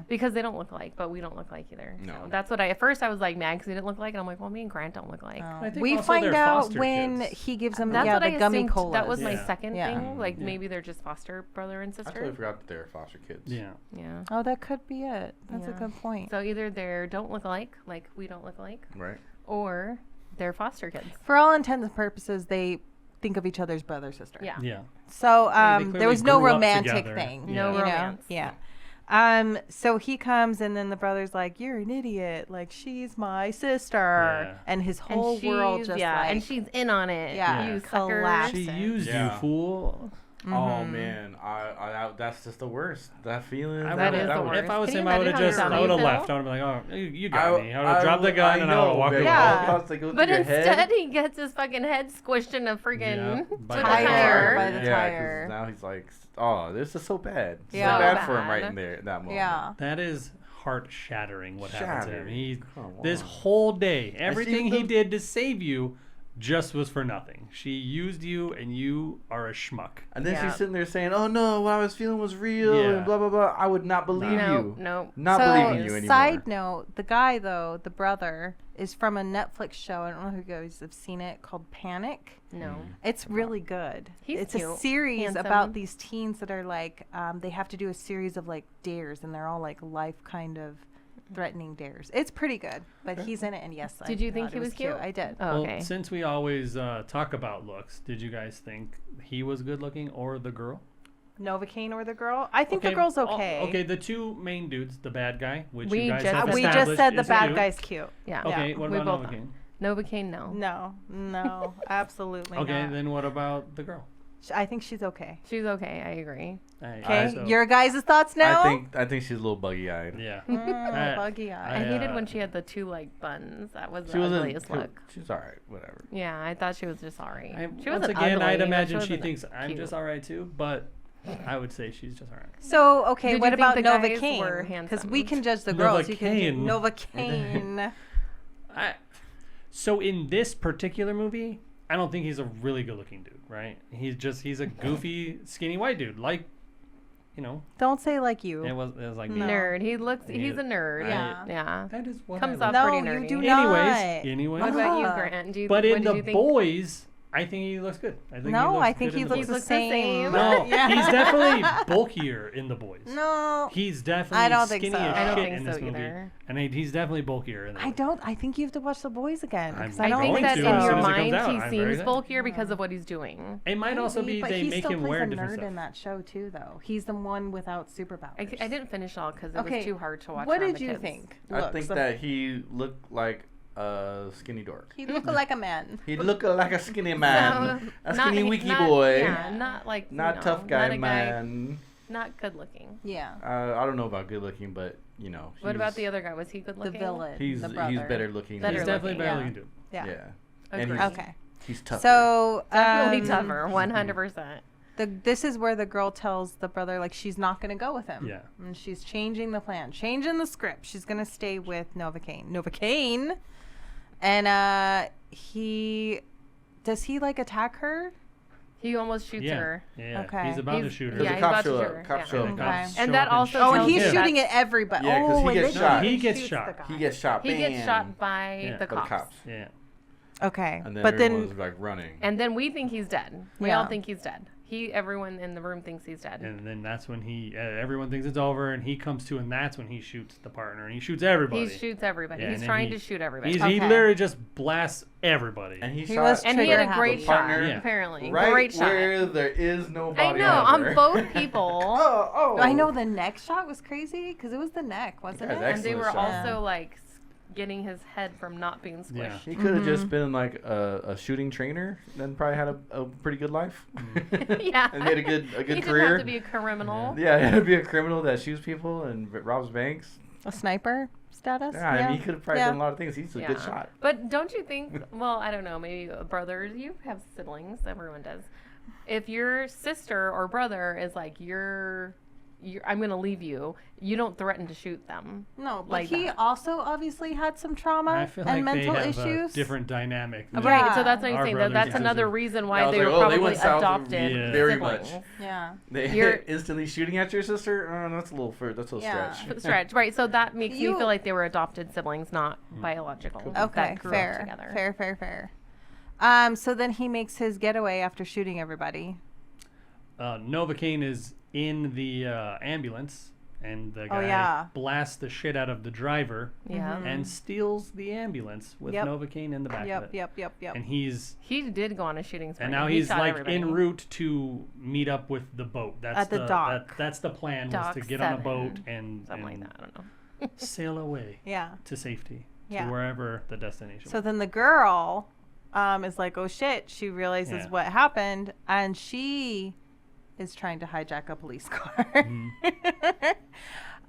Because they don't look alike, but we don't look like either. No. So that's what at first I was like mad because he didn't look like, and I'm like, well, me and Grant don't look like. I think We also find they're out foster when kids. he gives them That's yeah, what the I gummy assumed. colas. That was my Yeah. second Yeah. thing. Like Yeah. maybe they're just foster brother and I totally sister. forgot that they were foster kids. Yeah. Yeah. Oh, that could be it. That's a Yeah. good point. So either they don't look alike, like we don't look alike, Right? or they're foster kids. For all intents and purposes, they think of each other's brother sister. Yeah. Yeah. So Yeah, they there was clearly no grew up romantic together. thing. No you know? romance. Yeah. So he comes and then the brother's like, "You're an idiot. Like she's my sister." Yeah. And his And whole world she's just and like she's in on it. Yeah. You sucker. Collapsed. She used Yeah. you, fool. Oh man, that's just the worst. That feeling. I That would've- is the If worst. I was Can you him, I would have imagine how just, you I would have feel? left. I would have been like, oh, you got me. I would have dropped the I gun and I would have know, walked man. away. Yeah. Thoughts that go through But your instead, head. he gets his fucking head squished in a freaking Yeah, with by a the Tire, tire. by the Yeah, 'cause tire. now he's like, oh, this is so bad. It's Yeah. so bad So for him right bad. in there, that moment. Yeah. That is heart shattering what happened to him. Shattering. He Come this on. whole day, everything he the- did to save you just was for nothing. She used you and you are a schmuck. And then Yeah. she's sitting there saying, "Oh no, what I was feeling was real," Yeah. and blah blah blah. I would not believe No, you. no. Not so, believing you anymore. side note, the guy though, the brother, is from a Netflix show. I don't know who you guys have seen it, called Panic. No. It's really good. He's it's cute, a series handsome. about these teens that are like, they have to do a series of like dares, and they're all like life kind of threatening dares. It's pretty good, but he's in it, and yes, Did you think thought he it was cute? I did. Oh, Well, okay. since we always talk about looks, did you guys think he was good looking or the girl? Novocaine or the girl? I think the girl's okay. Okay, the two main dudes, the bad guy, which We you guys just- have We just established said the is bad cute. guy's cute. Yeah. Okay, Yeah, what we about both Novocaine? Novocaine, no. No, absolutely Okay, not. then what about the girl? I think she's okay. She's okay. I agree. Okay, So- your guys' thoughts now? I think she's a little buggy eyed. Yeah. Buggy eye. I hated uh, when she had the two like buns. That was She the wasn't. ugliest look. She's all right. Whatever. Yeah, I thought she was just sorry. She Once wasn't again, ugly, I'd but imagine she wasn't thinks I'm cute. just all right too, but I would say she's just all right. So, okay, Did what you think about the guys were Novocaine? Because we handsome? can judge the girls. You can do Novocaine. Novocaine. So in this particular movie, I don't think he's a really good-looking dude, right? He's a goofy, skinny white dude, like, you know, Don't say like you. it was like me. No. Nerd. He's a Yeah. nerd. Yeah. Yeah. That is what Comes I off like. No, pretty you nerdy. do Anyways, not. anyways. What about you, Ah. Grant? But in what did the you think? boys, I think he looks good. No, I think good he in the looks boys. the same. No, Yeah. he's definitely bulkier in the boys. No. He's definitely I don't think skinny so. as I don't shit think in so this movie. either. And he's definitely bulkier in the I boys. don't. I think you have to watch The Boys again. I'm 'Cause I I don't think going that to in as your soon as it comes mind out. he I'm very seems excited. bulkier because of what he's doing. It might also be But they he make still him plays wear a different nerd stuff. in that show too, though. He's the one without superpowers. I didn't finish all because it Okay, was too hard to watch. What around did the you kids. think? I Looks think of- that he looked like a skinny dork. he looked like a man. He looked like a skinny man, So, a not- skinny wiki not- boy, Yeah, not like not tough guy not a man. not good looking. Yeah. I don't know about good looking, but What about the other guy? Was he good The looking? villain. He's the brother. he's better looking. Better He's than- definitely looking, better yeah. looking too. Yeah. Yeah. And Agreed. he's- Okay. He's tough. So Definitely tougher, 100%. this is where the girl tells the brother like she's not going to go with him. Yeah. And she's changing the plan, changing the script. She's going to stay with Novocaine. And does he like attack her? He almost shoots Yeah. her. Yeah. Okay. He's about to He's- shoot her. Because yeah, the he's cops about to show shoot up. her, Cops yeah. show And up. the cops Okay. show And up that also Oh, and tells he's you shooting that's- at everybody. Yeah, 'cause he and gets they shot. shoot He gets shoots shot. the guy. He gets shot. He gets bam, shot by Yeah. the by the cops. cops. Yeah. Okay. And then but everyone's then like running. And then we think he's dead. We Yeah. all think he's dead. Everyone in the room thinks he's dead. And then that's when everyone thinks it's over, and he comes to, and that's when he shoots the partner, and he shoots everybody. He shoots everybody. Yeah, He's and then trying he- to shoot everybody. He Okay. literally just blasts everybody. And he He shot was And he had a trigger great happy. shot, Partner. Yeah. apparently. right Great shot. where there is no I body know, armor. on both people. Oh. I know the neck shot was crazy because it was the neck, wasn't Guy's it? And they excellent were shot. also like getting his head from not being squished. Yeah. He could have just been like a shooting trainer, then probably had a pretty good life. Yeah. and made a good He didn't career. have to be a criminal. Yeah, he had to be a criminal that shoots people and robs banks. A sniper status. Yeah, I mean, he could have probably Yeah. done a lot of things. He's a good shot. But don't you think, well, I don't know, maybe brothers, you have siblings, everyone does. If your sister or brother is like, I'm going to leave you, you don't threaten to shoot them. No, but like he that. also obviously had some trauma I feel and like mental they have issues. a different dynamic. than Right, Yeah. so that's what I'm our saying. brothers That's and another sisters. reason why Yeah, I was they like, were oh, they probably went south adopted Yeah. very siblings. much. Yeah. They You're- instantly shooting at your sister? That's a little Yeah. stretch. Stretch, right? So that makes me You- feel like they were adopted siblings, not biological. Okay, that grew up fair, together. fair. So then he makes his getaway after shooting everybody. Novocaine is in the ambulance, and the guy yeah. blasts the shit out of the driver Yeah, and steals the ambulance with Yep. Novocaine in the back of it. Yep. And he's he did go on a shooting spree. and now He he's shot like everybody. en route to meet up with the boat. That's At the dock. that's the plan, Dock was to get on a 7, boat and something like that. I don't know. sail away Yeah. to safety Yeah. to wherever the destination. So then the girl is like, oh shit. She realizes Yeah. what happened, and she is trying to hijack a police car.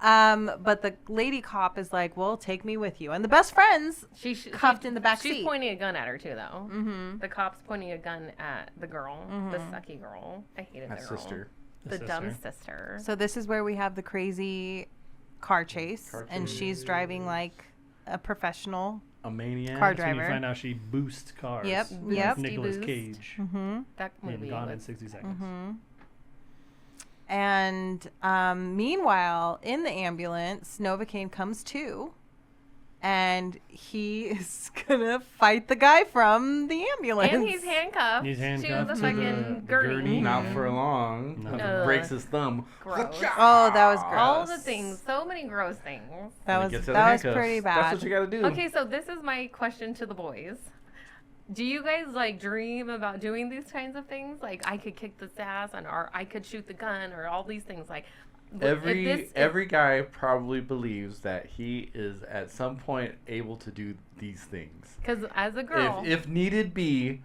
But the lady cop is like, well, take me with you. And the best friends cuffed in the back She's seat. pointing a gun at her too, though. Mm-hmm. The cop's pointing a gun at the girl, the sucky girl. I hated That the girl. sister. The dumb sister. sister. So this is where we have the crazy car chase, and she's driving like a professional. A maniac. Car That's when you driver. find out she boosts cars. Yep, with yep. Nicolas Boost. Cage Mm-hmm. That in movie Gone in was 60 Seconds. And meanwhile, in the ambulance, Novocaine comes to, and he is gonna fight the guy from the ambulance. and he's handcuffed. He's handcuffed to to the fucking the gurney. gurney. Not for long. No. If it breaks his thumb. Gross. Oh, that was gross. All the things. So many gross things. That And it was gets out of that was handcuffs. pretty bad. That's what you gotta do. Okay, so this is my question to the boys. Do you guys like dream about doing these kinds of things? Like I could kick this ass, or I could shoot the gun, or all these things. Like Every guy probably believes that he is at some point able to do these things. because as a girl, If needed be,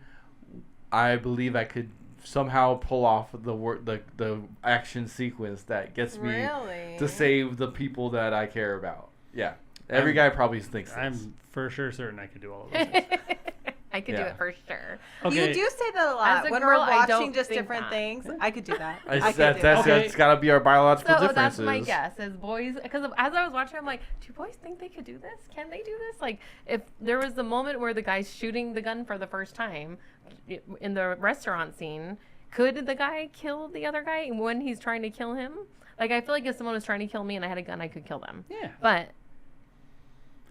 I believe I could somehow pull off the action sequence that gets me Really? to save the people that I care about. Yeah, every guy probably thinks this. I'm for sure certain I could do all of those things. I could do Yeah. it for sure. Okay. You do say that a lot As a when girl, we're I watching don't just think different that. things. I could do that. It's, I could that, do that's that. Okay. it's got to be our biological So differences. that's my guess is boys, because as I was watching, I'm like, do boys think they could do this? Can they do this? Like, if there was the moment where the guy's shooting the gun for the first time in the restaurant scene, could the guy kill the other guy when he's trying to kill him? Like, I feel like if someone was trying to kill me and I had a gun, I could kill them. Yeah. But,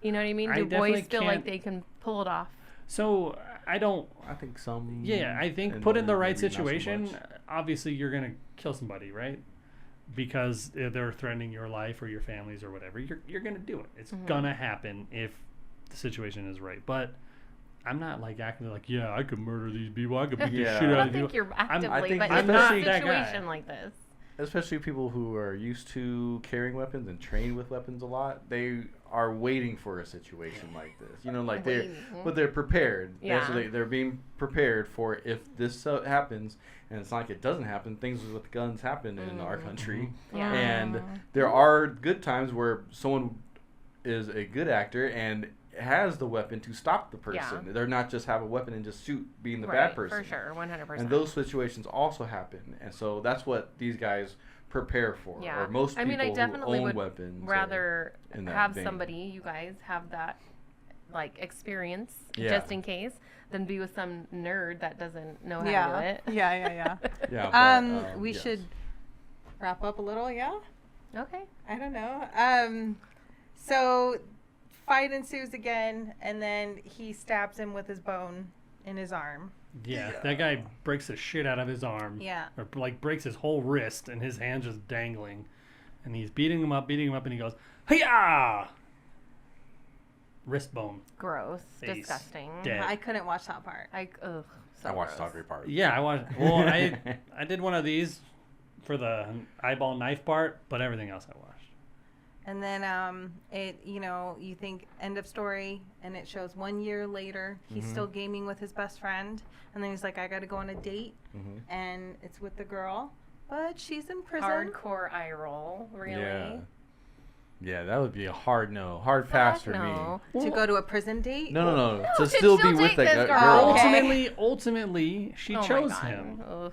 you know what I mean? I Do boys definitely feel like can't- they can pull it off? So I don't. I think some. Yeah, I think and put in the others right maybe not so situation. much. Obviously, you're gonna kill somebody, right? Because they're threatening your life or your family's or whatever. You're gonna do it. It's gonna happen if the situation is right. But I'm not like acting like, yeah, I could murder these people. I could beat the Yeah. shit I out don't of think people. you're I'm- actively, I think but I'm in not a that guy. situation like this. Especially people who are used to carrying weapons and trained with weapons a lot, they are waiting for a situation like this. You know, like they're prepared. Yeah. So they're being prepared for if this happens, and it's not like it doesn't happen. Things with guns happen in our country, Yeah. and there are good times where someone is a good actor and has the weapon to stop the person. Yeah. They're not just have a weapon and just shoot, being the Right, bad person. for sure, 100%. And those situations also happen, and so that's what these guys prepare for. Yeah. Or most I people mean, I definitely who own would weapons rather in that have vein. somebody, you guys, have that like experience Yeah. just in case than be with some nerd that doesn't know how to do Yeah. it. Yeah. Yeah, but, We yes. should wrap up a little, yeah? Okay. I don't know. So fight ensues again, and then he stabs him with his bone in his arm. Yeah, that guy breaks the shit out of his arm. Yeah. Or like breaks his whole wrist and his hand's just dangling. And he's beating him up, and he goes, "Hiya!" Wrist bone. Gross. Face. Disgusting. Dead. I couldn't watch that part. Ugh. So I watched gross. every part. Yeah, I watched. Well, I did one of these for the eyeball knife part, but everything else I watched. And then you think end of story, and it shows 1 year later he's still gaming with his best friend, and then he's like, I got to go on a date, and it's with the girl, but she's in prison. Hardcore eye roll. Really? Yeah. Yeah, that would be a hard pass for no. To go to a prison date. No. to To still be still with date that this girl. girl. Okay. Ultimately, she Oh my chose God. him. Ugh.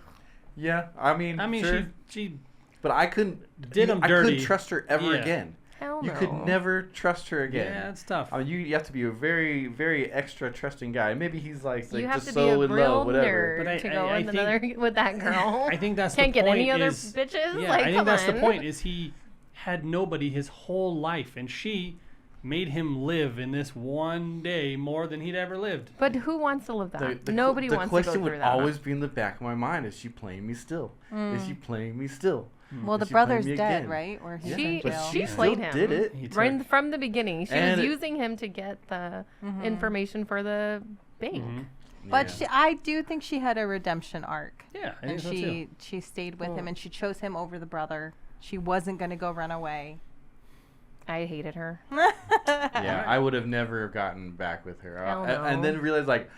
Yeah, I mean, Sure. she. she But I couldn't. Did him I dirty. couldn't trust her ever Yeah. again. Hell You no. could never trust her again. yeah, it's tough. I mean, you have to be a very, very extra trusting guy. Maybe he's like You have just to so be a in real love, whatever. nerd But to go I with think- another with that girl. I think that's Can't the get point. any other is, bitches. Yeah, Like, I think come that's the on. point. Is he had nobody his whole life, and she made him live in this one day more than he'd ever lived. But who wants to live that? The Nobody the wants to question go would through that. always be in the back of my mind: Is she playing me still? Is she playing me still? Well, Is the she playing brother's me dead, again? right? Or he's She- in But jail. she still played him. did it. He took- Right from the beginning, she And was it- using him to get the information for the bank. Mhm. But Yeah. I do think she had a redemption arc. Yeah, I And think so too. she stayed with Mm. him, and she chose him over the brother. She wasn't going to go run away. I hated her. Yeah, I would have never gotten back with her. Hell And no. then realized like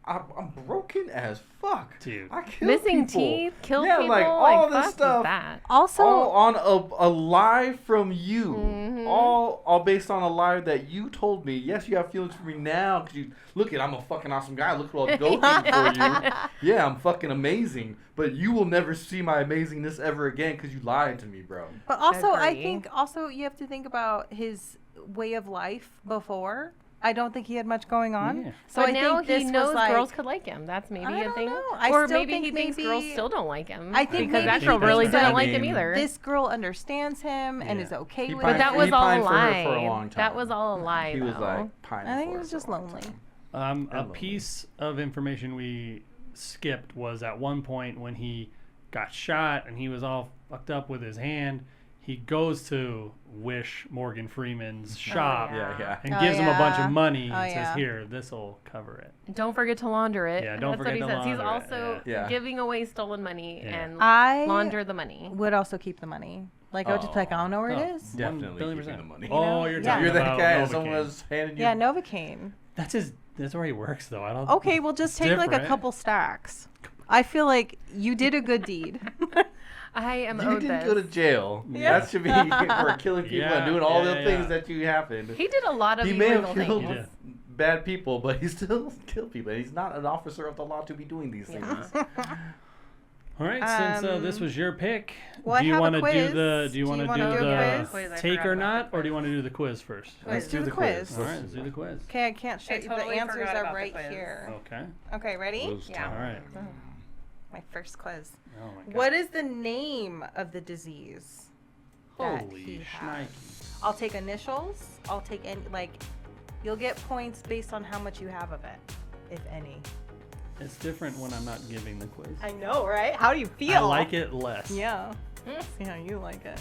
I'm broken as fuck. Dude. I killed Missing people. teeth, killed yeah, people. like all like, this fuck stuff. That. Also, all on a lie from you. Mhm. All based on a lie that you told me. Yes, you have feelings for me now because you look at I'm a fucking awesome guy. Look what I'll go through for you. Yeah, I'm fucking amazing. But you will never see my amazingness ever again because you lied to me, bro. but also, I Agree. think also you have to think about his way of life before. I don't think he had much going on. Yeah. So But I now think this he knows was like, girls could like him. That's maybe I a don't thing. know. I Or still maybe think he thinks girls maybe- still don't like him. I think because maybe that girl he really does. didn't I like him mean, either. this girl understands him and Yeah. is okay He with But him. that He was all a pined for her lie. for a long That time. was all a lie. He was though. like pining I think for he her was for just a long lonely. time. A Hello. piece of information we skipped was at one point when he got shot and he was all fucked up with his hand. He goes to Wish Morgan Freeman's shop Yeah. and Oh, gives him a bunch yeah. of money Oh, and yeah. says, "Here, this will cover it." Don't forget to launder it. Yeah, don't That's forget what he to says. He's launder it, also yeah. Yeah. giving away stolen money Yeah. and I launder the money. would also keep the money. Like, I would just be like, I don't know where Oh. it is. Definitely 1 billion keeping percent. the money. Oh, know? you're Yeah. talking You're that about guy. Novocaine. Someone was handing you. Yeah, Novocaine. That's where he works, though. I don't. Okay, well, just take like a different. couple stacks. I feel like you did a good deed. I am You owed didn't this. go to jail. Yeah. That should be for killing people Yeah, and doing all the yeah, things yeah. that you happened. He did a lot of He may illegal have killed things. Yeah. bad people, but he still killed people. He's not an officer of the law to be doing these Yeah. things. All right, since this was your pick, well, I do you have a want to do quiz. the Do you wanna do a the quiz? I take forgot or about not, the or do you quiz. want to do the quiz first? Let's do the quiz. All right, let's do the quiz. Okay, I can't show I you. totally The answers forgot are about the right quiz. here. Okay. Okay, ready? Lose Yeah. All time. right. My first quiz. Oh my God. What is the name of the disease that Holy he has? shnikes. I'll take initials. I'll take any, like, you'll get points based on how much you have of it. if any? It's different when I'm not giving the quiz. I know, right? How do you feel? I like it less. Yeah. See how you like it.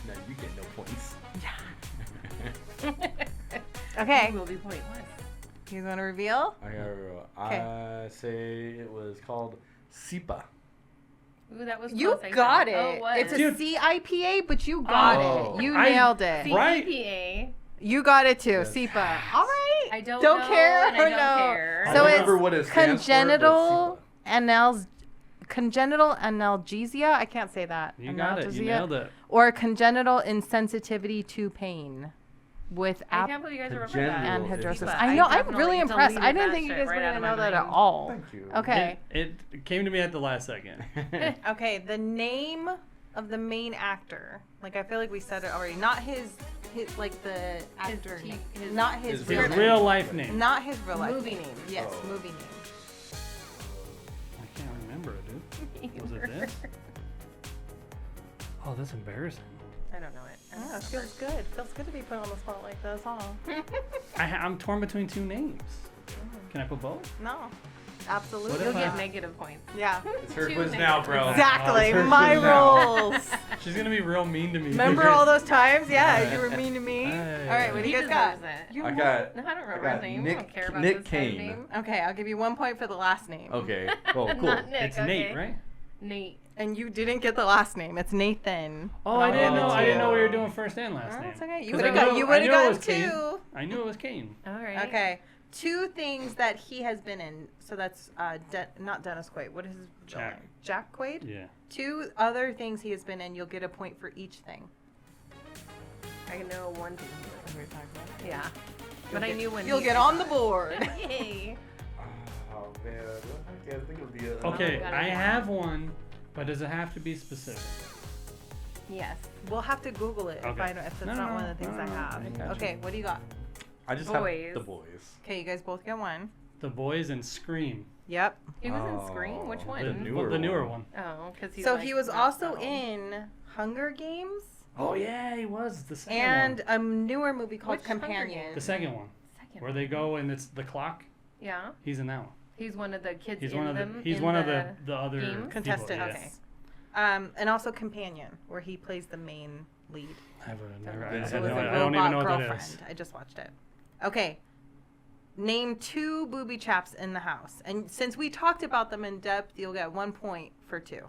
No, you get no points. Okay. You will be pointless. You want to reveal? I say it was called SIPA. Ooh, that was You close, I got said. it. Oh, it was. It's a Dude. CIPA, but you got Oh. it. You I- nailed it. Right. CEPA. You got it too. Yes. SIPA. All right. I don't Don't know, care and I or don't no? care. I So don't it's remember what it stands congenital for, congenital analgesia. I can't say that. You got it. You Analgesia. nailed it. Or congenital insensitivity to pain with I can't believe you guys remember that. and Congenital hydrosis. SIPA. I know. I'm definitely really impressed. I deleted didn't that think you shit guys were right out gonna of know my that at mind. all. Thank you. Okay. It came to me at the last second. Okay. The name of the main actor. Like I feel like we said it already. Not his like the actor name. Not his, His real His name. real life name. Not his real life Movie name. Yes, Oh. movie name. I can't remember it, dude. Was it this? Oh, that's embarrassing. I don't know it. I don't Oh, it feels good. Feels good to be put on the spot like this, huh? I'm torn between two names. Can I put both? No. Absolutely. What You'll if get I- negative points. Yeah. It's her Two quiz negative now, points. bro. Exactly. It's her My quiz now. rules. She's gonna be real mean to me. Remember all those times? Yeah, Yeah. you were mean to me. Hey. All right, what do you He guys got? deserves it. You I got. No, I don't remember I his got name. I Nick- don't care about Nick this guy's Kane. name. Okay, I'll give you 1 point for the last name. Okay. Cool. Cool. Not Nick, It's okay. Nate, right? Nate. And you didn't get the last name. It's Nathan. Oh, I didn't know. I didn't know we were doing. doing first and last Oh, name. it's okay. You 'Cause would I have got. knew- You I would have knew it was gotten Kane. 2. I knew it was Kane. All right. Okay. 2 things that he has been in. So that's not Dennis Quaid. What is his real Jack. name? Jack Quaid. Yeah. 2 other things he has been in. You'll get a point for each thing. I know one thing. We were talking about. Yeah. But I knew when You'll he get was on the board. Yay. Oh man, I can't think of the. Okay, got it. I have one, but does it have to be specific? Yes. We'll have to Google it Okay. if that's No, not no, one of the things no, I no, have. I got you. Okay, what do you got? I just Boys. have the boys. Okay, you guys both get 1. The Boys and Scream. Yep. He was in Scream. Which Oh, one? the The newer one. Oh, because he's So like, he was not also Donald. in Hunger Games Oh yeah, he was the second and one. a newer movie called Which Hunger Companion. Games? The second one, Second where they go and it's the clock. Yeah. He's in that one. He's one of the kids He's in one of the. them. He's in one of the other games? people, Contestants. yeah. Okay. And also Companion, where he plays the main lead. I've never. It's I, with have no, a I don't even know what that girlfriend. is. I just watched it. Okay. Name 2 booby traps in the house. And since we talked about them in depth, you'll get 1 point for 2.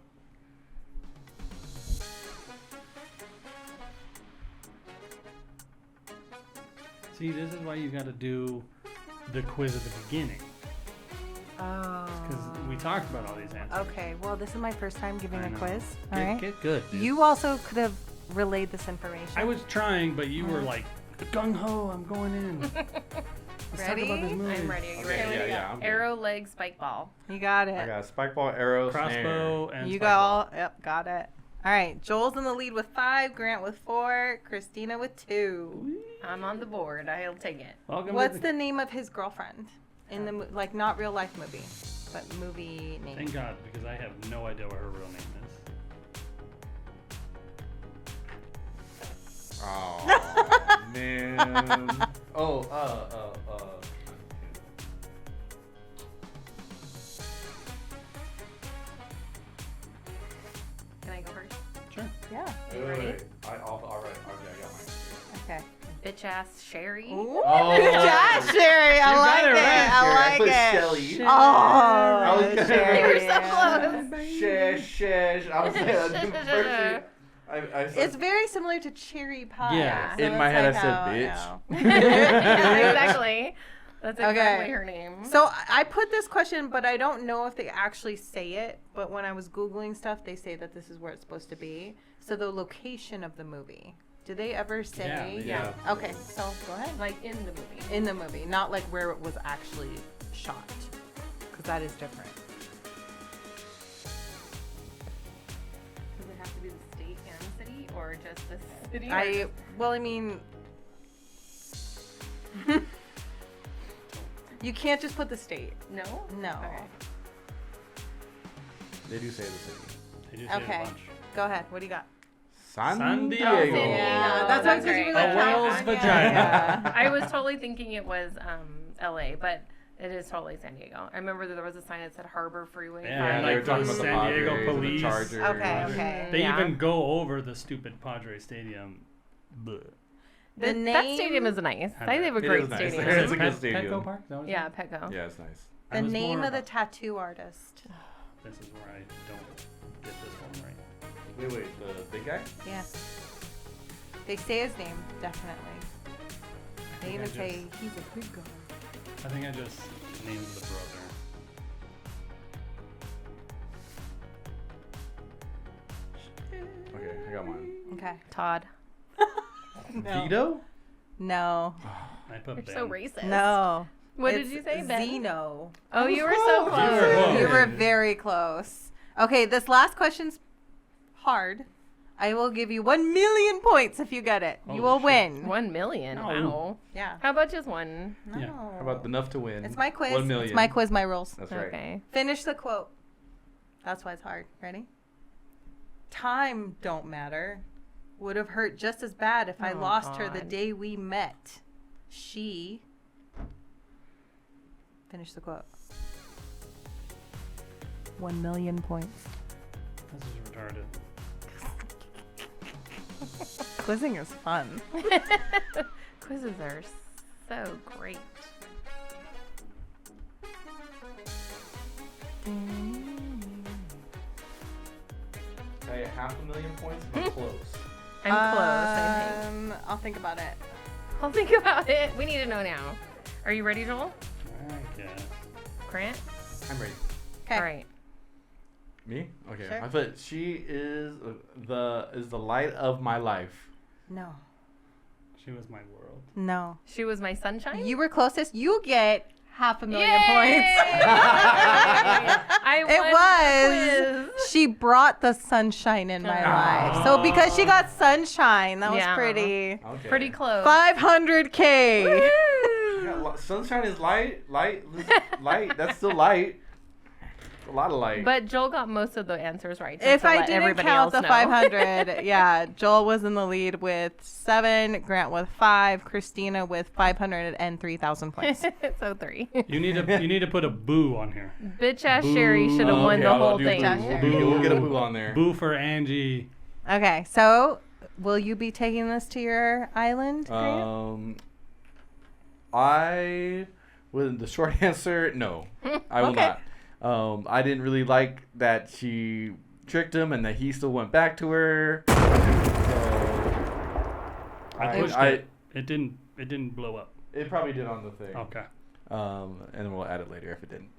See, this is why you got to do the quiz at the beginning Oh. because we talked about all these answers. Okay, well, this is my first time giving I a know. quiz. All Get, right. get good. Dude. You also could have relayed this information. I was trying, but you were like, gung ho, I'm going in. Let's talk about this Ready? movie. I'm ready. Are you Okay, ready? yeah, I'm good. Arrow, leg, spike ball. You got it. I got a spike ball, arrow, Crossbow and You spike got ball. all. Yep, got it. All right. Joel's in the lead with 5. Grant with 4. Christina with 2. I'm on the board. I'll take it. Welcome What's to the name of his girlfriend in the like not real life movie, but movie name? Thank God, because I have no idea what her real name is. Oh man. Oh, Can I go first? Sure. Yeah. Are you ready? All right. Okay, I got mine. Okay. Bitch ass Sherry. Ooh, Oh. yeah, Sherry. I You like got it. it right, I Sherry. like put it. Shelly. Oh, I was gonna- Sherry. You were so close. Shush. I was saying first. I said, It's very similar to cherry pie. Yeah. so In my that's head, I like said how- bitch. Yeah, exactly. That's Okay. exactly her name. So I put this question, but I don't know if they actually say it. But when I was Googling stuff, they say that this is where it's supposed to be. So the location of the movie. Do they ever say? Yeah. Okay, so go ahead. like in the movie. In the movie, not like where it was actually shot, because that is different. Does it have to be the state and city, or just the city? Well, I mean, you can't just put the state. No. No. Okay. They do say the city. They do say it Okay. a bunch. Go ahead. What do you got? San Diego. San Diego. Yeah, that's that's because you right. were like A whale's California. vagina. Yeah. I was totally thinking it was LA, but it is totally San Diego. I remember there was a sign that said Harbor Freeway. Yeah, they were like talking the about the San Diego Padres and the police. Chargers. Okay, okay. They Yeah. even go over the stupid Padre Stadium. Bleh. The That name, stadium is nice. I They have a It great is nice. stadium. It's a good Pet- stadium. Petco Park? Is that what it's Yeah, called? Petco. Yeah, it's nice. I the was name more of the about- tattoo artist. This is where I don't get this one right. Wait, the big guy? Yeah. They say his name, definitely. They even say he's a good guy. I think I just named the brother. Okay, I got mine. Okay. Todd. Vito? No. I put You're Ben. so racist. No. What It's did you say, Ben? Zeno. Oh, you were so You close. were close. You were very close. Okay, this last question's hard. I will give you 1 million points if you get it. Holy You will shit. win. 1 million. No. Wow. Yeah. How about just one? No. Yeah. How about enough to win? It's my quiz. 1 million. It's my quiz, my rules. That's right. Okay. Finish the quote. That's why it's hard. Ready? Time don't matter. Would have hurt just as bad if I Oh, lost her the God. day we met. She. Finish the quote. 1 million points. This is retarded. Quizzing is fun. Quizzes are so great. Hey, 500,000 points? I'm close. I'm close, I think. I'll think about it. I'll think about it. We need to know now. Are you ready, Joel? I guess. Grant? I'm ready. Okay. All right. Me? Okay. Sure. I put she is the light of my life. No. She was my world. No. She was my sunshine? You were closest. You get 500,000 Yay! points. I It won was. the quiz. She brought the sunshine in my Ah. life. So because she got sunshine, that was Yeah. pretty. Okay. Pretty close. 500K. Yeah, sunshine is light. That's still light. A lot of light. But Joel got most of the answers right. If to I let didn't everybody count else the know. 500, yeah, Joel was in the lead with 7, Grant with 5, Christina with 503,000 points. So 3. You need to put a boo on here. Bitch ass Boo. Sherry should have Oh, won okay, the I'll whole do thing. boo. We'll get a boo on there. Boo for Angie. Okay, so will you be taking this to your island, Grant? With the short answer, no, I will Okay. not. I didn't really like that she tricked him and that he still went back to her. So, I pushed it. It didn't blow up. It probably did on the thing. Okay. And we'll add it later if it didn't.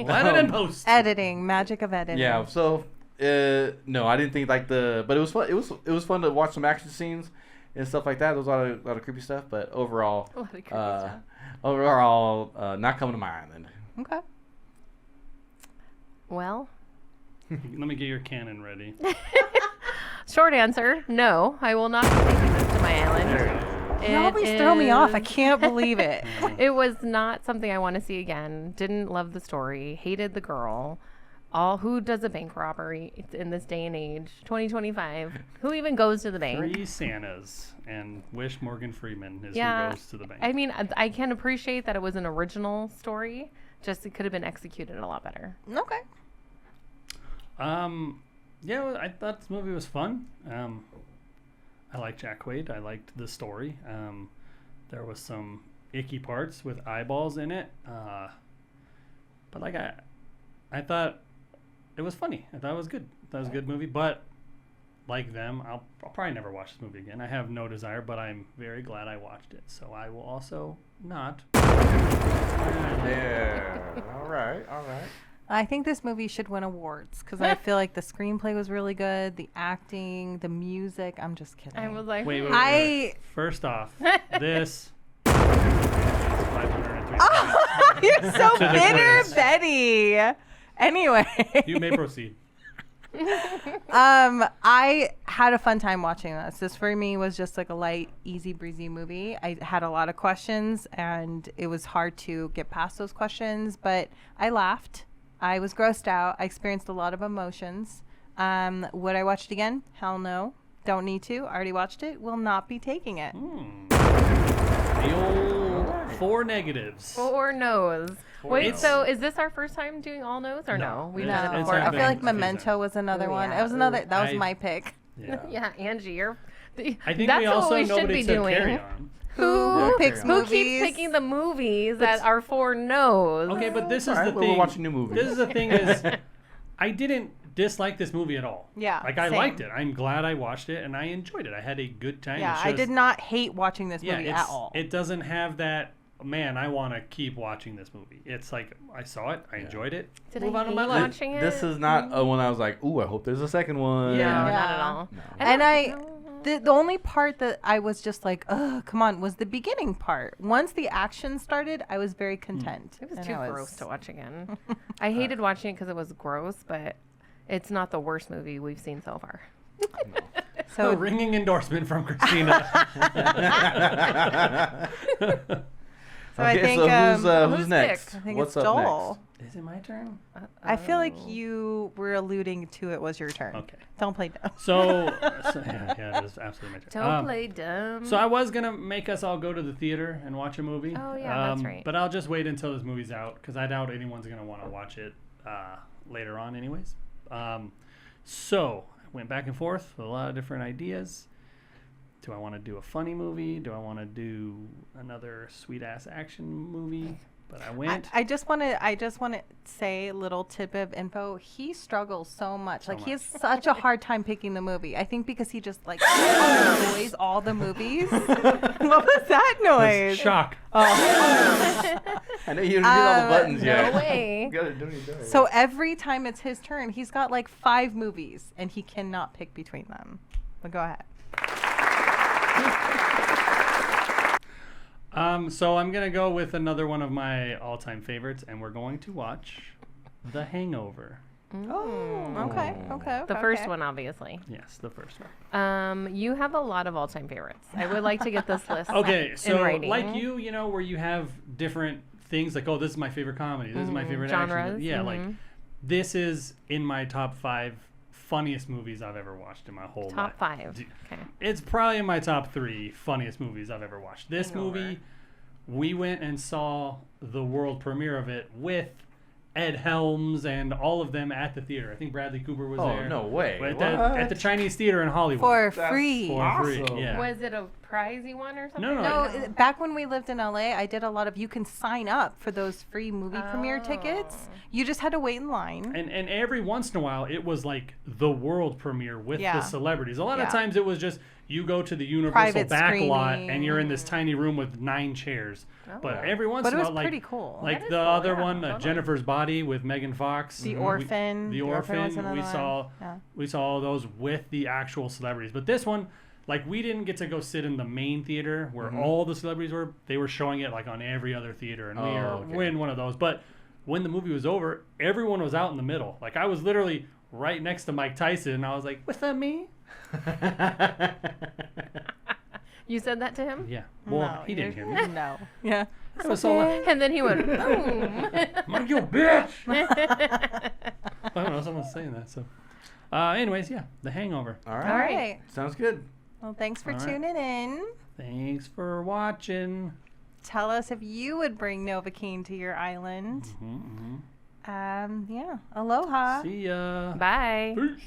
Let it in post. Editing, magic of editing. Yeah. So, no, I didn't think but it was fun. It was fun to watch some action scenes and stuff like that. There was a lot of creepy stuff, but overall, A lot of creepy stuff. not coming to my island. Okay. Well, Let me get your cannon ready. short answer, no. I will not be taking this to my island. You always throw me off. I is- can't believe it. It was not something I want to see again. Didn't love the story. Hated the girl. Who does a bank robbery in this day and age, 2025? Who even goes to the bank? 3 Santas and wish Morgan Freeman is Yeah, who goes to the bank. I mean, I can appreciate that it was an original story. Just it could have been executed a lot better. Okay. Yeah, well, I thought this movie was fun. I liked Jack Quaid. I liked the story. There was some icky parts with eyeballs in it. But like I thought it was funny. I thought it was good. That was a good movie. But like them, I'll probably never watch this movie again. I have no desire, but I'm very glad I watched it. So I will also not. Yeah. All right. I think this movie should win awards because I feel like the screenplay was really good, the acting, the music. I'm just kidding. I was like, Wait. I- First off, this. 503 points. You're so To the bitter, quiz. Betty. Anyway. You may proceed. I had a fun time watching this. This for me was just like a light, easy breezy movie. I had a lot of questions and it was hard to get past those questions, but I laughed. I was grossed out. I experienced a lot of emotions. Would I watch it again? Hell no. Don't need to. Already watched it. Will not be taking it. The old 4 negatives. 4 no's. Wait, no's. so is this our first time doing all no's or no? We've done it it's before. our I feel been like a few Memento times. was another Oh, one. yeah. It was another. That was I- my pick. Yeah. Yeah, Angie, you're. I think that's we what also we should nobody be took doing. Carry On. Who picks Who movies? keeps picking the movies that are 4 no's? Okay, but this is Alright, the well, thing. we're watching new movies. This is the thing is, I didn't dislike this movie at all. Yeah, Like I same. liked it. I'm glad I watched it and I enjoyed it. I had a good time. Yeah, It's I just- did not hate watching this Yeah, movie it's, at all. it doesn't have that. Man, I want to keep watching this movie. It's like I saw it, I enjoyed it. Did Move I on with hate my life. watching it? This is not one I was like, ooh, I hope there's a second one. No, Yeah. not Yeah. at all. No. And the only part that I was just like, ugh, come on, was the beginning part. Once the action started, I was very content. It was And too I gross to watch again. I hated watching it because it was gross, but it's not the worst movie we've seen so far. A So ringing endorsement from Christina. So I think, who's who's next? pick? I think What's it's up Joel. Is it my turn? I feel like Oh. you were alluding to it was your turn. Okay. Don't play dumb. So yeah, it is absolutely my turn. Don't play dumb. So I was gonna make us all go to the theater and watch a movie. Oh, yeah, that's right. But I'll just wait until this movie's out because I doubt anyone's gonna want to watch it later on, anyways. So I went back and forth with a lot of different ideas. Do I want to do a funny movie? Do I want to do another sweet ass action movie? But I went. I just want to say a little tip of info. He struggles so much. Like he has such a hard time picking the movie. I think because he just like enjoys all the movies. What was that noise? Shock. I know you didn't hit all the buttons yet. no way. You gotta do what you do. So every time it's his turn, he's got like 5 movies and he cannot pick between them. But go ahead. So I'm gonna go with another one of my all-time favorites, and we're going to watch The Hangover. Oh, okay. The first one, obviously. Yes, the first one. You have a lot of all-time favorites. I would like to get this list. Okay, in so writing. like you know, where you have different things like, oh, this is my favorite comedy, this is my favorite action. Genres, Yeah, like this is in my top 5 funniest movies I've ever watched in my whole Top life. 5. Okay. It's probably in my top 3 funniest movies I've ever watched. This Hangover. movie, we went and saw the world premiere of it with Ed Helms and all of them at the theater. I think Bradley Cooper was Oh, there. no way. At the Chinese Theater in Hollywood. For That's free. For free, awesome. yeah. Was it a pricey one or something? No, No, back when we lived in LA, I did a lot of. You can sign up for those free movie premiere tickets. You just had to wait in line. And every once in a while, it was like the world premiere with Yeah. the celebrities. A lot Yeah. of times it was just you go to the Universal Private back lot screening. and you're in this tiny room with 9 chairs. But every once But in it a was while, pretty cool. Like That is the cool, other yeah, one, totally. Jennifer's Body with Megan Fox. The We- Orphan. The was Orphan. another We one. saw. Yeah. We saw all those with the actual celebrities. But this one, like we didn't get to go sit in the main theater where all the celebrities were. They were showing it like on every other theater, and we're in one of those. But when the movie was over, everyone was out in the middle. Like I was literally right next to Mike Tyson, and I was like, "What's up, me?" You said that to him? Yeah. Well, No, he didn't you're- hear me. No. Yeah. I was so like, And then he went, boom. "Mike, you bitch!" I don't know. Someone's saying that. So, anyways, yeah, The Hangover. All All right. right. Sounds good. Well, thanks for All right. tuning in. Thanks for watching. Tell us if you would bring Novocaine to your island. Mm-hmm. Yeah. Aloha. See ya. Bye. Peace.